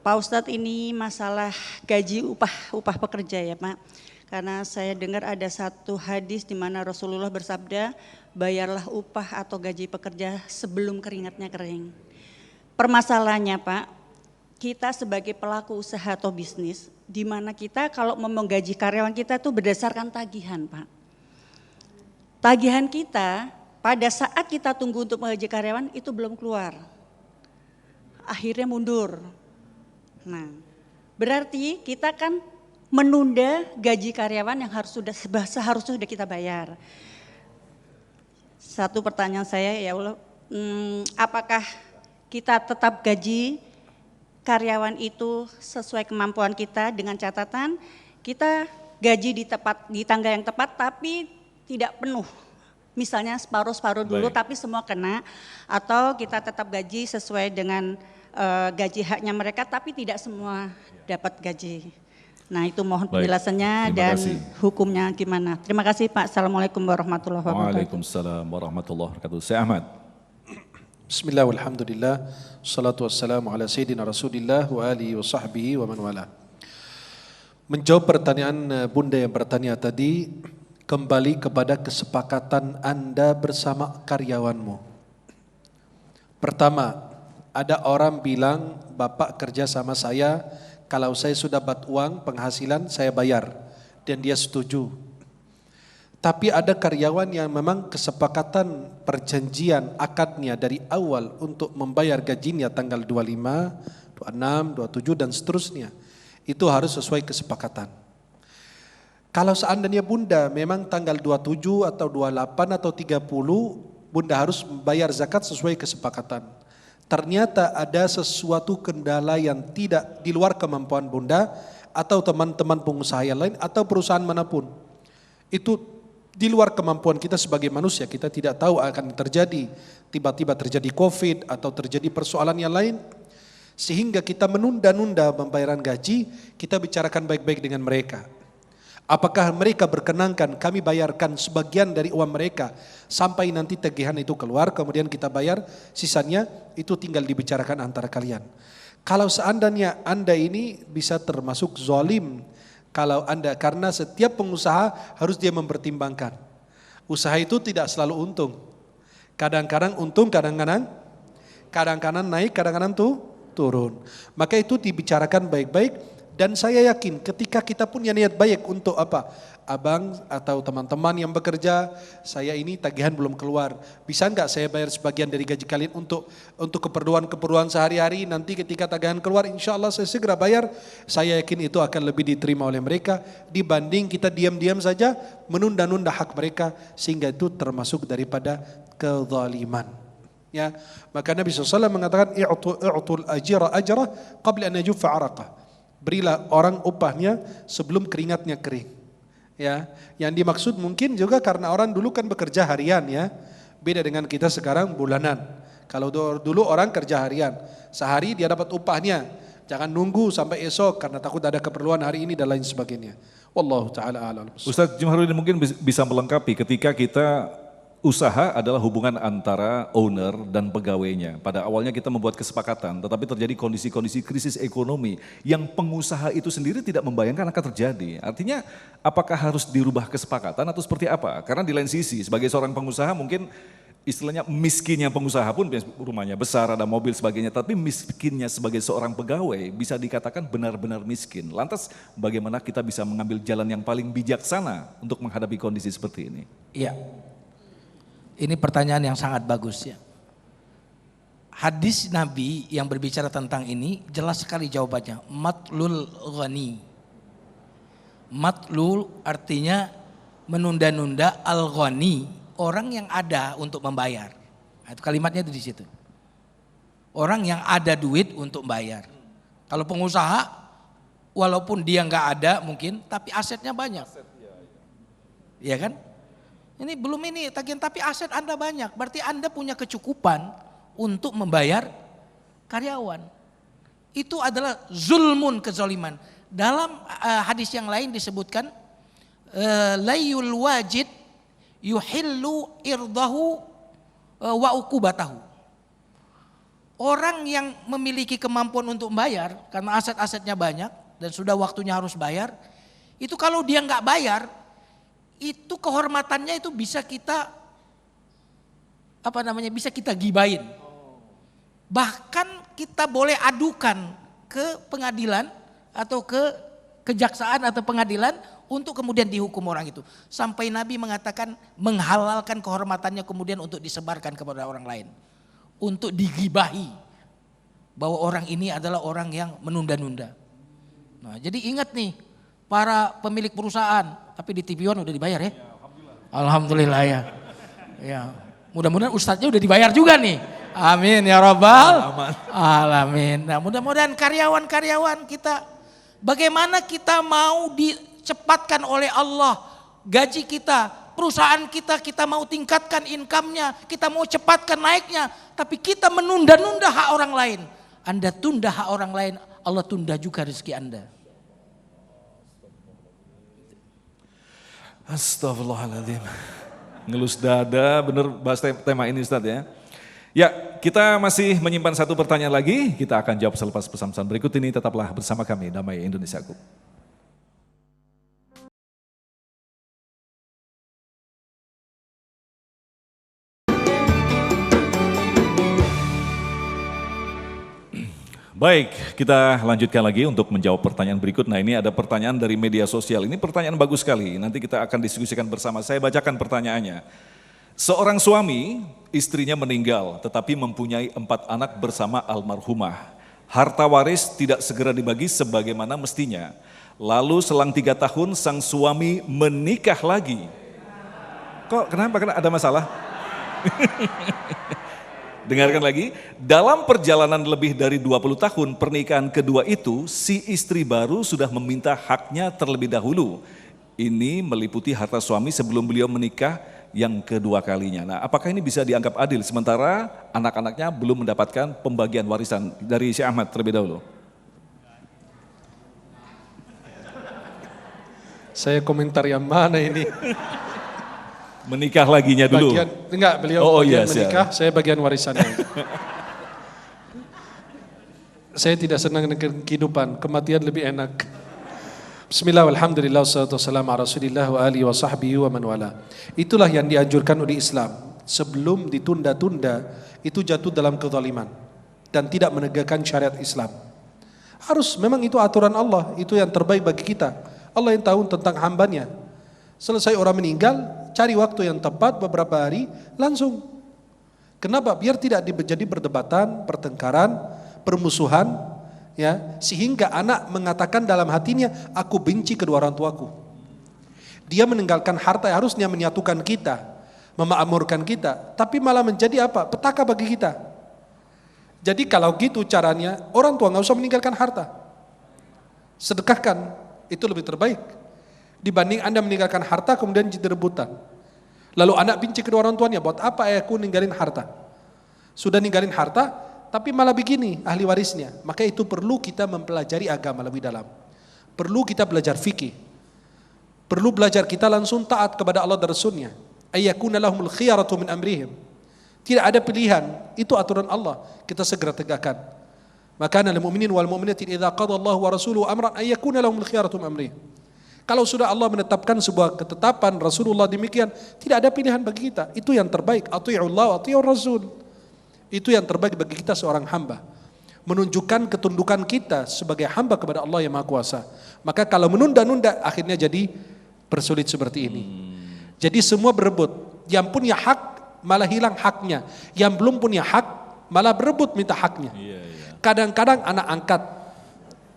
Pak Ustadz, ini masalah gaji upah pekerja ya Pak. Karena saya dengar ada satu hadis di mana Rasulullah bersabda, bayarlah upah atau gaji pekerja sebelum keringatnya kering. Permasalahannya Pak, kita sebagai pelaku usaha atau bisnis, di mana kita kalau mau menggaji karyawan kita itu berdasarkan tagihan Pak. Tagihan kita pada saat kita tunggu untuk menggaji karyawan itu belum keluar. Akhirnya mundur. Nah, berarti kita kan menunda gaji karyawan yang seharusnya sudah kita bayar. Satu pertanyaan saya ya Allah, apakah kita tetap gaji karyawan itu sesuai kemampuan kita dengan catatan kita gaji di tangga yang tepat tapi tidak penuh. Misalnya separuh-separuh dulu tapi semua kena, atau kita tetap gaji sesuai dengan gaji haknya mereka tapi tidak semua dapat gaji. Nah itu mohon Baik, penjelasannya terima dan kasih. hukumnya gimana. Terima kasih Pak. Assalamualaikum warahmatullahi wabarakatuh. Waalaikumsalam warahmatullahi wabarakatuh. Saya Ahmad. Bismillah walhamdulillah. Salatu wassalamu ala sayyidina Rasulillah wa alihi wa sahbihi wa man wala. Menjawab pertanyaan Bunda yang bertanya tadi, kembali kepada kesepakatan Anda bersama karyawanmu. Pertama, ada orang bilang, Bapak kerja sama saya, kalau saya sudah dapat uang penghasilan saya bayar, dan dia setuju. Tapi ada karyawan yang memang kesepakatan perjanjian akadnya dari awal untuk membayar gajinya tanggal 25, 26, 27 dan seterusnya. Itu harus sesuai kesepakatan. Kalau seandainya Bunda memang tanggal 27 atau 28 atau 30, Bunda harus membayar zakat sesuai kesepakatan. Ternyata ada sesuatu kendala yang tidak di luar kemampuan Bunda atau teman-teman pengusaha yang lain atau perusahaan manapun. Itu di luar kemampuan kita sebagai manusia, kita tidak tahu akan terjadi. Tiba-tiba terjadi COVID atau terjadi persoalan yang lain. Sehingga kita menunda-nunda pembayaran gaji, kita bicarakan baik-baik dengan mereka. Apakah mereka berkenankan kami bayarkan sebagian dari uang mereka sampai nanti tagihan itu keluar, kemudian kita bayar, sisanya itu tinggal dibicarakan antara kalian. Kalau seandainya Anda ini bisa termasuk zalim, kalau Anda, karena setiap pengusaha harus dia mempertimbangkan. Usaha itu tidak selalu untung. Kadang-kadang untung, kadang-kadang naik, kadang-kadang turun. Maka itu dibicarakan baik-baik, dan saya yakin ketika kita punya niat baik untuk apa? Abang atau teman-teman yang bekerja, saya ini tagihan belum keluar. Bisa enggak saya bayar sebagian dari gaji kalian untuk keperluan-keperluan sehari-hari, nanti ketika tagihan keluar insya Allah saya segera bayar. Saya yakin itu akan lebih diterima oleh mereka dibanding kita diam-diam saja menunda-nunda hak mereka, sehingga itu termasuk daripada kezaliman. Ya, maka Nabi SAW mengatakan i'tul ajra ajrah qabla an yajuffa araqah. Berilah orang upahnya sebelum keringatnya kering. Ya, yang dimaksud mungkin juga karena orang dulu kan bekerja harian ya. Beda dengan kita sekarang bulanan. Kalau dulu orang kerja harian, sehari dia dapat upahnya. Jangan nunggu sampai esok karena takut ada keperluan hari ini dan lain sebagainya. Wallahu taala a'lam. Ustaz Jumharudin mungkin bisa melengkapi ketika kita usaha adalah hubungan antara owner dan pegawainya. Pada awalnya kita membuat kesepakatan, tetapi terjadi kondisi-kondisi krisis ekonomi yang pengusaha itu sendiri tidak membayangkan akan terjadi. Artinya apakah harus dirubah kesepakatan atau seperti apa? Karena di lain sisi sebagai seorang pengusaha mungkin istilahnya miskinnya pengusaha pun rumahnya besar, ada mobil sebagainya, tapi miskinnya sebagai seorang pegawai bisa dikatakan benar-benar miskin. Lantas bagaimana kita bisa mengambil jalan yang paling bijaksana untuk menghadapi kondisi seperti ini? Iya. Ini pertanyaan yang sangat bagus ya. Hadis Nabi yang berbicara tentang ini jelas sekali jawabannya. Matlul ghani. Matlul artinya menunda-nunda, al-ghani orang yang ada untuk membayar. Nah, itu kalimatnya itu di situ. Orang yang ada duit untuk bayar. Kalau pengusaha walaupun dia nggak ada mungkin tapi asetnya banyak. Iya kan? Ini belum ini tagihan tapi aset Anda banyak, berarti Anda punya kecukupan untuk membayar karyawan. Itu adalah zulmun, kezaliman. Dalam hadis yang lain disebutkan layul wajid yuhillu irdahu wa uqubatahu. Orang yang memiliki kemampuan untuk membayar karena aset-asetnya banyak dan sudah waktunya harus bayar, itu kalau dia nggak bayar, itu kehormatannya itu bisa kita bisa kita gibain. Bahkan kita boleh adukan ke pengadilan atau ke kejaksaan atau pengadilan untuk kemudian dihukum orang itu. Sampai Nabi mengatakan menghalalkan kehormatannya kemudian untuk disebarkan kepada orang lain. Untuk digibahi bahwa orang ini adalah orang yang menunda-nunda. Nah, jadi ingat nih para pemilik perusahaan, tapi di TV One udah dibayar ya? Alhamdulillah ya. Ya, mudah-mudahan ustadznya udah dibayar juga nih. Amin ya rabbal alamin. Nah, mudah-mudahan karyawan-karyawan kita, bagaimana kita mau dicepatkan oleh Allah gaji kita, perusahaan kita mau tingkatkan income-nya, kita mau cepatkan naiknya, tapi kita menunda-nunda hak orang lain. Anda tunda hak orang lain, Allah tunda juga rezeki Anda. Astagfirullahaladzim. Ngelus dada, bener bahas tema ini Ustadz ya. Ya, kita masih menyimpan satu pertanyaan lagi. Kita akan jawab selepas pesan-pesan berikut ini. Tetaplah bersama kami, Damai Indonesiaku. Baik, kita lanjutkan lagi untuk menjawab pertanyaan berikut. Nah, ini ada pertanyaan dari media sosial. Ini pertanyaan bagus sekali. Nanti kita akan diskusikan bersama. Saya bacakan pertanyaannya. Seorang suami, istrinya meninggal, tetapi mempunyai 4 anak bersama almarhumah. Harta waris tidak segera dibagi sebagaimana mestinya. Lalu selang 3 tahun sang suami menikah lagi. Kok kenapa? Karena ada masalah? Dengarkan lagi, dalam perjalanan lebih dari 20 tahun pernikahan kedua itu, si istri baru sudah meminta haknya terlebih dahulu. Ini meliputi harta suami sebelum beliau menikah yang kedua kalinya. Nah, apakah ini bisa dianggap adil sementara anak-anaknya belum mendapatkan pembagian warisan? Dari Syekh Ahmad terlebih dahulu. Saya komentar yang mana ini? Menikah laginya dulu. Enggak, beliau bagian menikah, saya bagian warisannya. Saya tidak senang dengan kehidupan, kematian lebih enak. Bismillah, alhamdulillah, wassalatu wassalamu ala rasulillah wa alihi wa sahbihi wa man wala. Itulah yang dianjurkan oleh Islam. Sebelum ditunda-tunda, itu jatuh dalam kezaliman dan tidak menegakkan syariat Islam. Harus, memang itu aturan Allah, itu yang terbaik bagi kita. Allah yang tahu tentang hambanya. Selesai orang meninggal, cari waktu yang tepat beberapa hari, langsung. Kenapa? Biar tidak terjadi perdebatan, pertengkaran, permusuhan, ya, sehingga anak mengatakan dalam hatinya, aku benci kedua orang tuaku. Dia meninggalkan harta yang harusnya menyatukan kita, memakmurkan kita, tapi malah menjadi apa? Petaka bagi kita. Jadi kalau gitu caranya, orang tua nggak usah meninggalkan harta. Sedekahkan, itu lebih terbaik. Dibanding Anda meninggalkan harta kemudian jadi rebutan. Lalu anak benci kedua orang tuanya, buat apa ayahku ninggalin harta? Sudah ninggalin harta, tapi malah begini ahli warisnya. Maka itu perlu kita mempelajari agama lebih dalam. Perlu kita belajar fikih. Perlu belajar kita langsung taat kepada Allah dan Rasulnya. Ayyakuna lahumul khiyaratu min amrihim. Tidak ada pilihan, itu aturan Allah. Kita segera tegakkan. Maka lil mu'minin wal mu'minati idza qada Allah wa rasuluhu amran ayyakuna lahumul khiyaratu min amrihim. Kalau sudah Allah menetapkan sebuah ketetapan Rasulullah demikian, tidak ada pilihan bagi kita. Itu yang terbaik. Athi'ullah wa athi'ur Rasul. Itu yang terbaik bagi kita seorang hamba. Menunjukkan ketundukan kita sebagai hamba kepada Allah yang Maha Kuasa. Maka kalau menunda-nunda akhirnya jadi persulit seperti ini. Jadi semua berebut. Yang punya hak malah hilang haknya. Yang belum punya hak malah berebut minta haknya. Kadang-kadang anak angkat.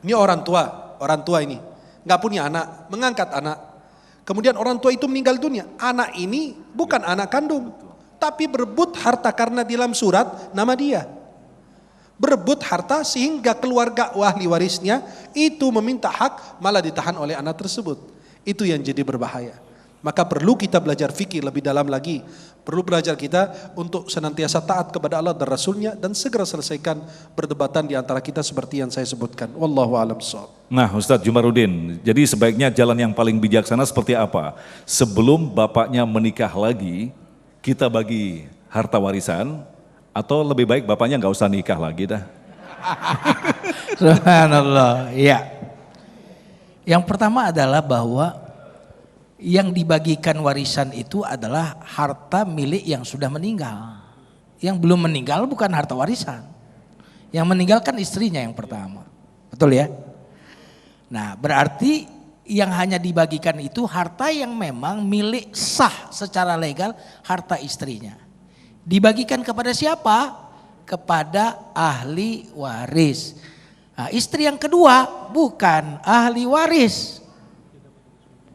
Ini orang tua ini. Nggak punya anak, mengangkat anak. Kemudian orang tua itu meninggal dunia. Anak ini bukan anak kandung, tapi berebut harta karena di dalam surat nama dia. Berebut harta sehingga keluarga ahli warisnya itu meminta hak malah ditahan oleh anak tersebut. Itu yang jadi berbahaya. Maka perlu kita belajar fikih lebih dalam lagi. Perlu belajar kita untuk senantiasa taat kepada Allah dan Rasulnya dan segera selesaikan perdebatan di antara kita seperti yang saya sebutkan. Wallahu a'lam bishawab. Nah, Ustadz Jumarudin, jadi sebaiknya jalan yang paling bijaksana seperti apa? Sebelum bapaknya menikah lagi, kita bagi harta warisan, atau lebih baik bapaknya nggak usah nikah lagi dah? Subhanallah, ya. Yang pertama adalah bahwa yang dibagikan warisan itu adalah harta milik yang sudah meninggal. Yang belum meninggal bukan harta warisan. Yang meninggal kan istrinya yang pertama. Betul ya? Nah, berarti yang hanya dibagikan itu harta yang memang milik sah secara legal, harta istrinya. Dibagikan kepada siapa? Kepada ahli waris. Nah, istri yang kedua bukan ahli waris.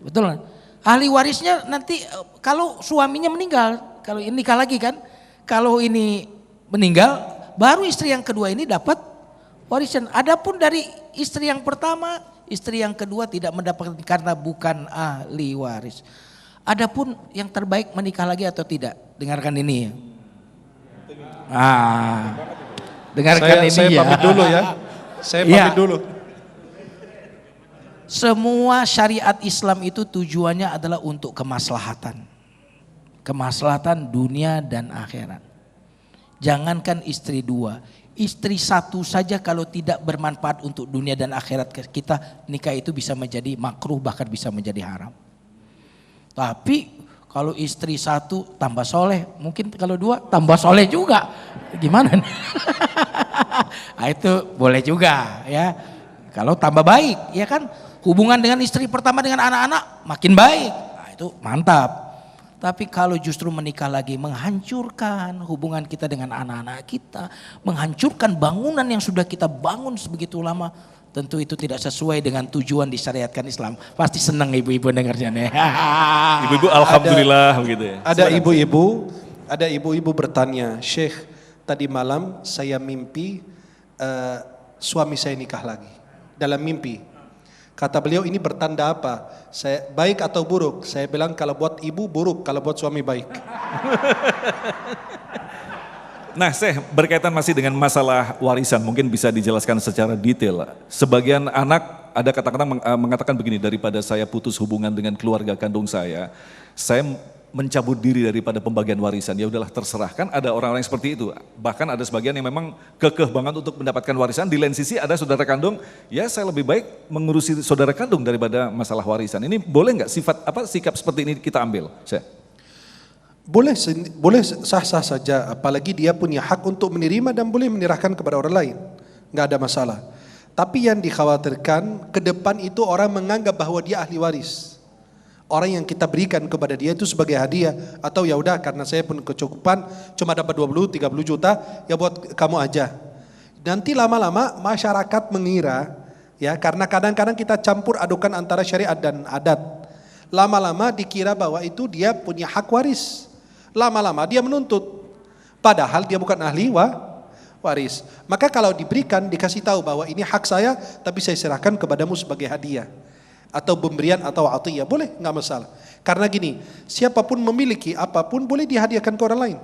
Betul. Ahli warisnya nanti kalau suaminya meninggal, kalau ini nikah lagi kan, kalau ini meninggal, baru istri yang kedua ini dapat warisan. Adapun dari istri yang pertama, istri yang kedua tidak mendapatkan karena bukan ahli waris. Adapun yang terbaik menikah lagi atau tidak, dengarkan ini. Dengarkan ini saya ya. Pamit dulu ya. Saya pamit dulu. Semua syariat Islam itu tujuannya adalah untuk kemaslahatan. Kemaslahatan dunia dan akhirat. Jangankan istri 2, istri 1 saja kalau tidak bermanfaat untuk dunia dan akhirat kita, nikah itu bisa menjadi makruh, bahkan bisa menjadi haram. Tapi kalau istri 1 tambah soleh, mungkin kalau 2 tambah soleh juga. Gimana nih? Nah, itu boleh juga ya. Kalau tambah baik, ya kan? Hubungan dengan istri pertama dengan anak-anak makin baik. Nah, itu mantap. Tapi kalau justru menikah lagi menghancurkan hubungan kita dengan anak-anak kita, menghancurkan bangunan yang sudah kita bangun sebegitu lama, tentu itu tidak sesuai dengan tujuan disyariatkan Islam. Pasti senang ibu-ibu dengarnya nih. Ibu-ibu alhamdulillah begitu ya. Ada ibu-ibu bertanya, Syekh, tadi malam saya mimpi suami saya nikah lagi. Dalam mimpi. Kata beliau, ini bertanda apa? Saya baik atau buruk? Saya bilang kalau buat ibu buruk, kalau buat suami baik. Nah, Syekh, berkaitan masih dengan masalah warisan, mungkin bisa dijelaskan secara detail. Sebagian anak ada kata-kata mengatakan begini, daripada saya putus hubungan dengan keluarga kandung saya mencabut diri daripada pembagian warisan. Ya udahlah, terserah. Kan ada orang-orang seperti itu. Bahkan ada sebagian yang memang kekeh banget untuk mendapatkan warisan. Di lain sisi ada saudara kandung, ya saya lebih baik mengurusi saudara kandung daripada masalah warisan. Ini boleh nggak sikap seperti ini kita ambil, Syekh? Boleh sah-sah saja, apalagi dia punya hak untuk menerima dan boleh menyerahkan kepada orang lain. Nggak ada masalah. Tapi yang dikhawatirkan ke depan itu orang menganggap bahwa dia ahli waris. Orang yang kita berikan kepada dia itu sebagai hadiah, atau ya udah karena saya pun kecukupan cuma dapat 20-30 juta, ya buat kamu aja. Nanti lama-lama masyarakat mengira, ya karena kadang-kadang kita campur adukan antara syariat dan adat. Lama-lama dikira bahwa itu dia punya hak waris. Lama-lama dia menuntut, padahal dia bukan ahli waris. Maka kalau diberikan, dikasih tahu bahwa ini hak saya, tapi saya serahkan kepadamu sebagai hadiah atau pemberian atau atiyah, boleh, nggak masalah. Karena gini, siapapun memiliki apapun boleh dihadiahkan ke orang lain.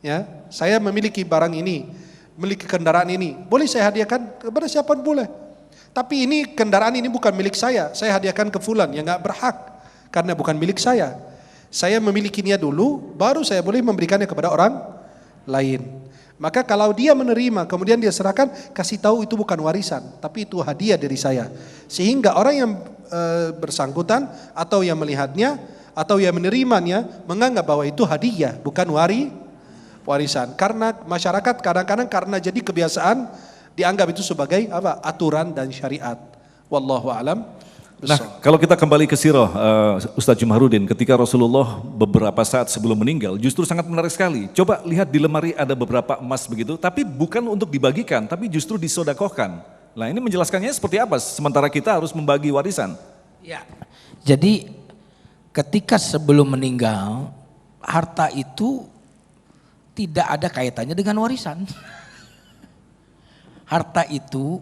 Ya, saya memiliki barang ini, memiliki kendaraan ini, boleh saya hadiahkan kepada siapapun boleh. Tapi ini kendaraan ini bukan milik saya hadiahkan ke fulan yang nggak berhak karena bukan milik saya. Saya memilikinya dulu, baru saya boleh memberikannya kepada orang lain. Maka kalau dia menerima kemudian dia serahkan, kasih tahu itu bukan warisan, tapi itu hadiah dari saya. Sehingga orang yang bersangkutan atau yang melihatnya atau yang menerimanya menganggap bahwa itu hadiah, bukan warisan. Karena masyarakat kadang-kadang karena jadi kebiasaan dianggap itu sebagai apa? Aturan dan syariat. Wallahu a'lam. Nah, kalau kita kembali ke sirah Ustadz Jumahrudin, ketika Rasulullah beberapa saat sebelum meninggal, justru sangat menarik sekali. Coba lihat di lemari ada beberapa emas begitu, tapi bukan untuk dibagikan, tapi justru disodakohkan. Nah, ini menjelaskannya seperti apa, sementara kita harus membagi warisan? Ya, jadi ketika sebelum meninggal, harta itu tidak ada kaitannya dengan warisan. Harta itu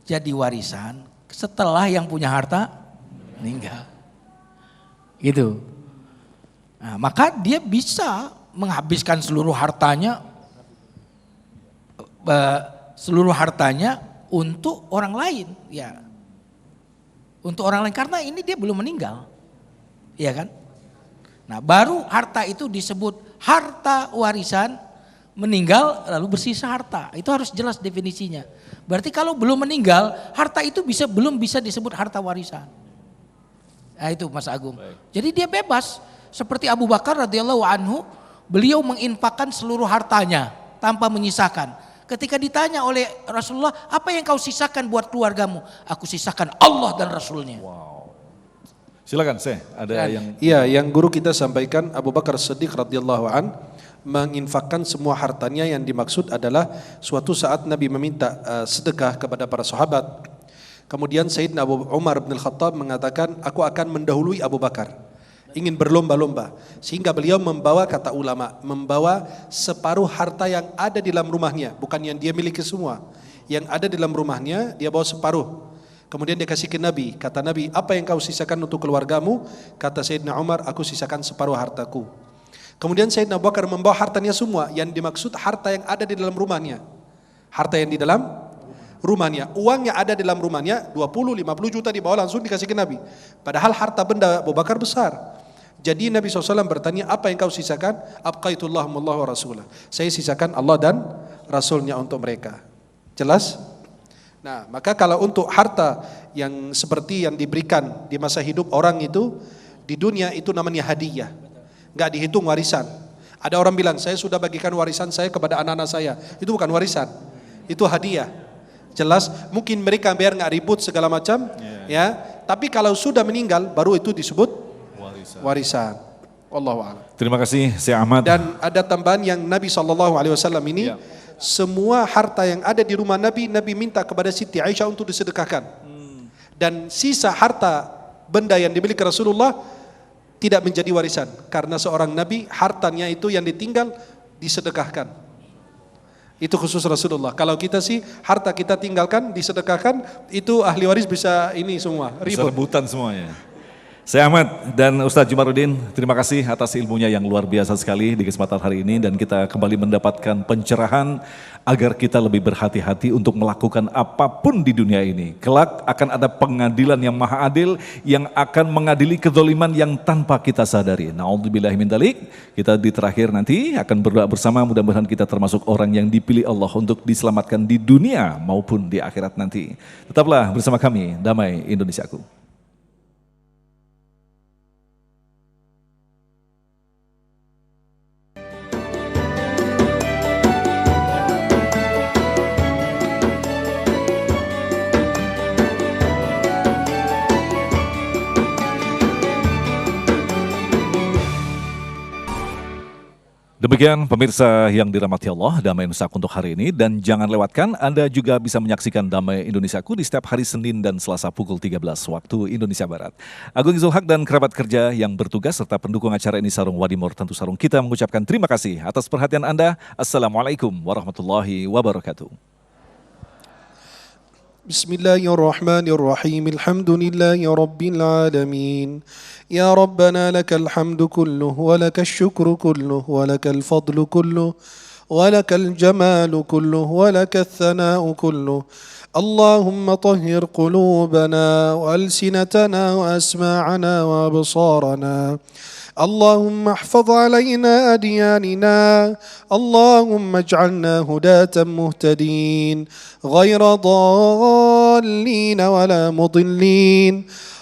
jadi warisan setelah yang punya harta meninggal. Gitu. Nah, maka dia bisa menghabiskan seluruh hartanya untuk orang lain, ya. Untuk orang lain karena ini dia belum meninggal. Iya kan? Nah, baru harta itu disebut harta warisan, meninggal lalu bersisa harta. Itu harus jelas definisinya. Berarti kalau belum meninggal, harta itu belum bisa disebut harta warisan. Nah, itu Mas Agung. Baik. Jadi dia bebas. Seperti Abu Bakar radhiyallahu anhu, beliau menginfakkan seluruh hartanya tanpa menyisakan. Ketika ditanya oleh Rasulullah, apa yang kau sisakan buat keluargamu? Aku sisakan Allah dan Rasulnya. Wow. Silakan, Syekh. Ada yang... Iya, yang guru kita sampaikan, Abu Bakar Siddiq radhiyallahu an menginfakkan semua hartanya. Yang dimaksud adalah suatu saat Nabi meminta sedekah kepada para sahabat. Kemudian Sayyidina Abu Umar bin Khattab mengatakan, aku akan mendahului Abu Bakar. Ingin berlomba-lomba. Sehingga beliau membawa, kata ulama, membawa separuh harta yang ada di dalam rumahnya. Bukan yang dia miliki semua. Yang ada di dalam rumahnya, dia bawa separuh. Kemudian dia kasih ke Nabi. Kata Nabi, apa yang kau sisakan untuk keluargamu? Kata Sayyidina Umar, aku sisakan separuh hartaku. Kemudian Sayyidina Abu Bakar membawa hartanya semua. Yang dimaksud harta yang ada di dalam rumahnya. Harta yang di dalam rumahnya. Uangnya ada dalam rumahnya 20-50 juta dibawa langsung dikasih ke Nabi. Padahal harta benda Abu Bakar besar. Jadi Nabi SAW bertanya, apa yang kau sisakan? Abqaitullahumullahu wa rasulah. Saya sisakan Allah dan Rasulnya untuk mereka. Jelas? Nah, maka kalau untuk harta yang seperti yang diberikan di masa hidup orang itu, di dunia itu namanya hadiah. Enggak dihitung warisan. Ada orang bilang, saya sudah bagikan warisan saya kepada anak-anak saya. Itu bukan warisan, itu hadiah. Jelas, mungkin mereka biar nggak ribut segala macam, ya. Tapi kalau sudah meninggal, baru itu disebut warisan. Wallahu a'lam. Terima kasih Syekh Ahmad. Dan ada tambahan yang Nabi SAW ini, semua harta yang ada di rumah Nabi, Nabi minta kepada Siti Aisyah untuk disedekahkan. Dan sisa harta benda yang dimiliki Rasulullah tidak menjadi warisan, karena seorang Nabi hartanya itu yang ditinggal disedekahkan. Itu khusus Rasulullah. Kalau kita sih harta kita tinggalkan disedekahkan, itu ahli waris bisa ini semua Bisa ribut. rebutan semuanya. Syekh Ahmad dan Ustadz Jumaruddin, terima kasih atas ilmunya yang luar biasa sekali di kesempatan hari ini, dan kita kembali mendapatkan pencerahan agar kita lebih berhati-hati untuk melakukan apapun di dunia ini. Kelak akan ada pengadilan yang maha adil yang akan mengadili kezaliman yang tanpa kita sadari. Na'udzubillahi min dzalik. Kita di terakhir nanti akan berdoa bersama, mudah-mudahan kita termasuk orang yang dipilih Allah untuk diselamatkan di dunia maupun di akhirat nanti. Tetaplah bersama kami, Damai Indonesiaku. Demikian pemirsa yang dirahmati Allah, Damai Indonesiaku untuk hari ini, dan jangan lewatkan Anda juga bisa menyaksikan Damai Indonesiaku di setiap hari Senin dan Selasa pukul 13 waktu Indonesia Barat. Agung Zulhak dan kerabat kerja yang bertugas serta pendukung acara ini Sarung Wadimor Tentu Sarung, kita mengucapkan terima kasih atas perhatian Anda. Assalamualaikum warahmatullahi wabarakatuh. Bismillahirrahmanirrahim. Alhamdulillahi rabbil alamin. Ya Rabbana lakal hamdu kulluh wa lakal syukru kulluh wa lakal fadlu kulluh wa lakal jamalu kulluh wa lakal thana'u kulluh. Allahumma tahhir qulubana wa alsinatana wa asma'ana wa absarana. اللهم احفظ علينا أدياننا اللهم اجعلنا هداة مهتدين غير ضالين ولا مضلين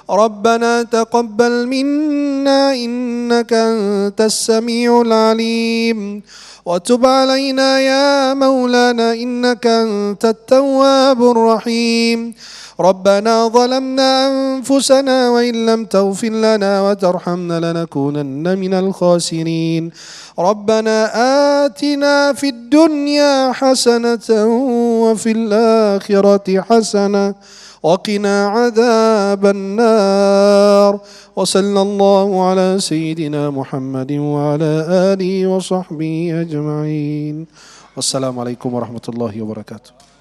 ربنا تقبل منا إنك أنت السميع العليم وتب علينا يا مولانا إنك أنت التواب الرحيم ربنا ظلمنا أنفسنا وإن لم تغفر لنا وترحمنا لنكونن من الخاسرين ربنا آتنا في الدنيا حسنة وفي الآخرة حسنة وقنا عذاب النار وصلى الله على سيدنا محمد وعلى آله وصحبه أجمعين والسلام عليكم ورحمة الله وبركاته.